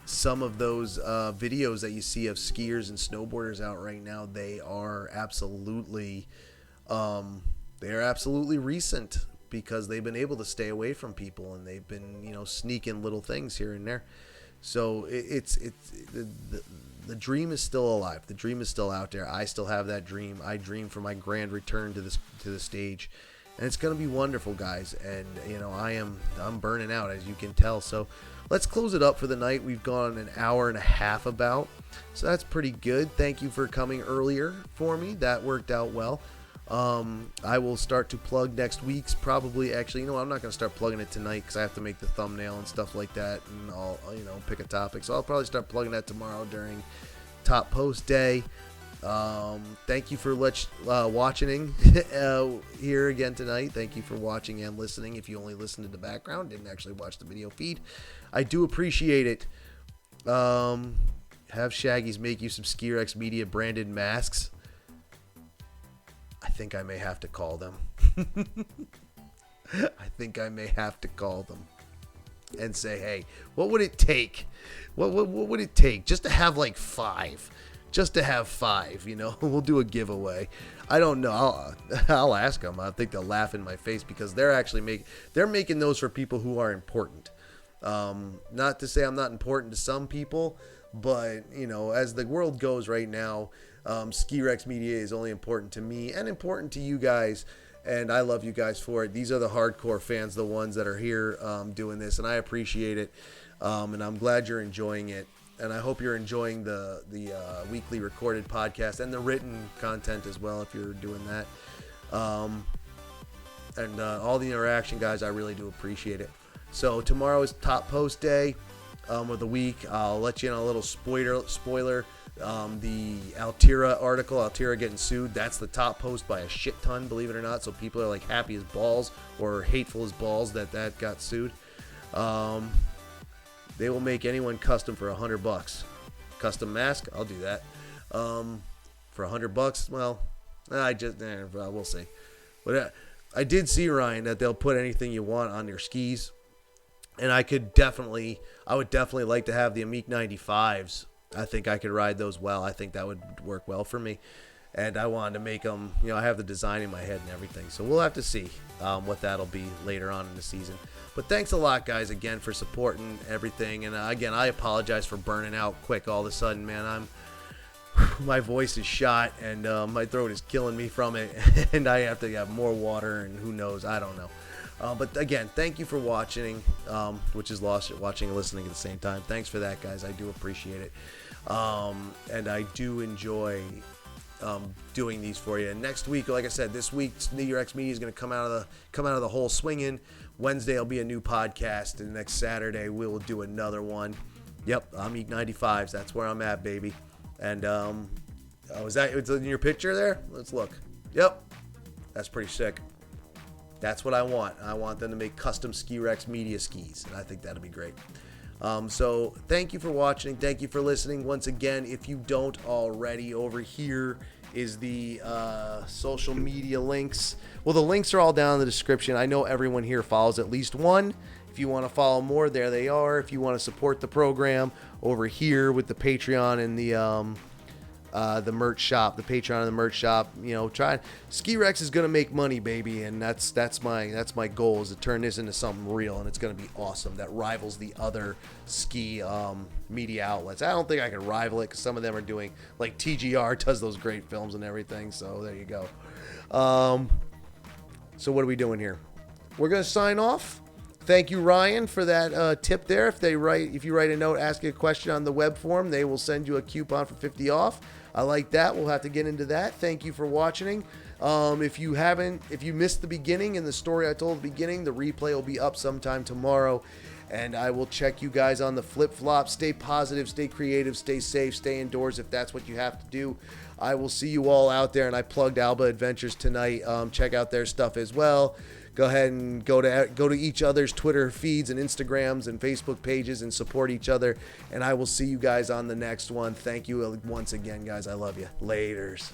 videos that you see of skiers and snowboarders out right now, they are absolutely recent because they've been able to stay away from people and they've been, sneaking little things here and there. So it's the dream is still alive. The dream is still out there. I still have that dream. I dream for my grand return to the stage. And it's going to be wonderful, guys. And, I'm burning out, as you can tell. So let's close it up for the night. We've gone an hour and a half about. So that's pretty good. Thank you for coming earlier for me. That worked out well. I will start to plug next week's probably. Actually, I'm not going to start plugging it tonight because I have to make the thumbnail and stuff like that. And I'll, pick a topic. So I'll probably start plugging that tomorrow during Top Post Day. Thank you for watching here again tonight. Thank you for watching and listening. If you only listened to the background, didn't actually watch the video feed, I do appreciate it. Have Shaggy's make you some Ski Rex Media branded masks. I think I may have to call them. And say, hey, what would it take? What would it take just to have like 5? Just to have 5, we'll do a giveaway. I don't know. I'll ask them. I think they'll laugh in my face because they're making those for people who are important. Not to say I'm not important to some people, but as the world goes right now, Ski Rex Media is only important to me and important to you guys. And I love you guys for it. These are the hardcore fans, the ones that are here doing this, and I appreciate it. And I'm glad you're enjoying it. And I hope you're enjoying the weekly recorded podcast and the written content as well if you're doing that. And all the interaction, guys, I really do appreciate it. So tomorrow is Top Post Day of the week. I'll let you in a little spoiler. The Altira article, Altira getting sued, that's the top post by a shit ton, believe it or not. So people are like happy as balls or hateful as balls that got sued. They will make anyone custom for $100. Custom mask, I'll do that. For $100, well, we'll see. But I did see, Ryan, that they'll put anything you want on your skis. And I would definitely like to have the Amique 95s. I think I could ride those well. I think that would work well for me. And I wanted to make them, I have the design in my head and everything. So we'll have to see what that'll be later on in the season. But thanks a lot, guys, again, for supporting everything. And again, I apologize for burning out quick all of a sudden, man. My voice is shot and my throat is killing me from it. And I have to have more water and who knows, I don't know. But again, thank you for watching, which is watching and listening at the same time. Thanks for that, guys. I do appreciate it. And I do enjoy doing these for you. And next week, like I said, this week's New Year X Media is going to come out of the hole swinging. Wednesday will be a new podcast, and next Saturday we will do another one. Yep, I'm Eat 95s. That's where I'm at, baby. And is that it's in your picture there? Let's look. Yep, that's pretty sick. That's what I want. I want them to make custom Ski Rex media skis, and I think that'll be great. So thank you for watching. Thank you for listening. Once again, if you don't already, over here is the social media links. Well, the links are all down in the description. I know everyone here follows at least one. If you want to follow more, there they are. If you want to support the program, over here with the Patreon and the merch shop, the Patreon and the merch shop, Ski Rex is gonna make money, baby, and that's my goal, is to turn this into something real, and it's gonna be awesome that rivals the other ski media outlets. I don't think I can rival it because some of them are doing, like TGR does those great films and everything. So there you go. So what are we doing here? We're gonna sign off. Thank you, Ryan, for that tip there. If you write a note asking a question on the web form, they will send you a coupon for 50 off. I like that. We'll have to get into that. Thank you for watching. If you missed the beginning and the story I told at the beginning, the replay will be up sometime tomorrow. And I will check you guys on the flip-flop. Stay positive, stay creative, stay safe, stay indoors if that's what you have to do. I will see you all out there. And I plugged Alba Adventures tonight. Check out their stuff as well. Go ahead and go to each other's Twitter feeds and Instagrams and Facebook pages and support each other. And I will see you guys on the next one. Thank you once again, guys. I love you. Laters.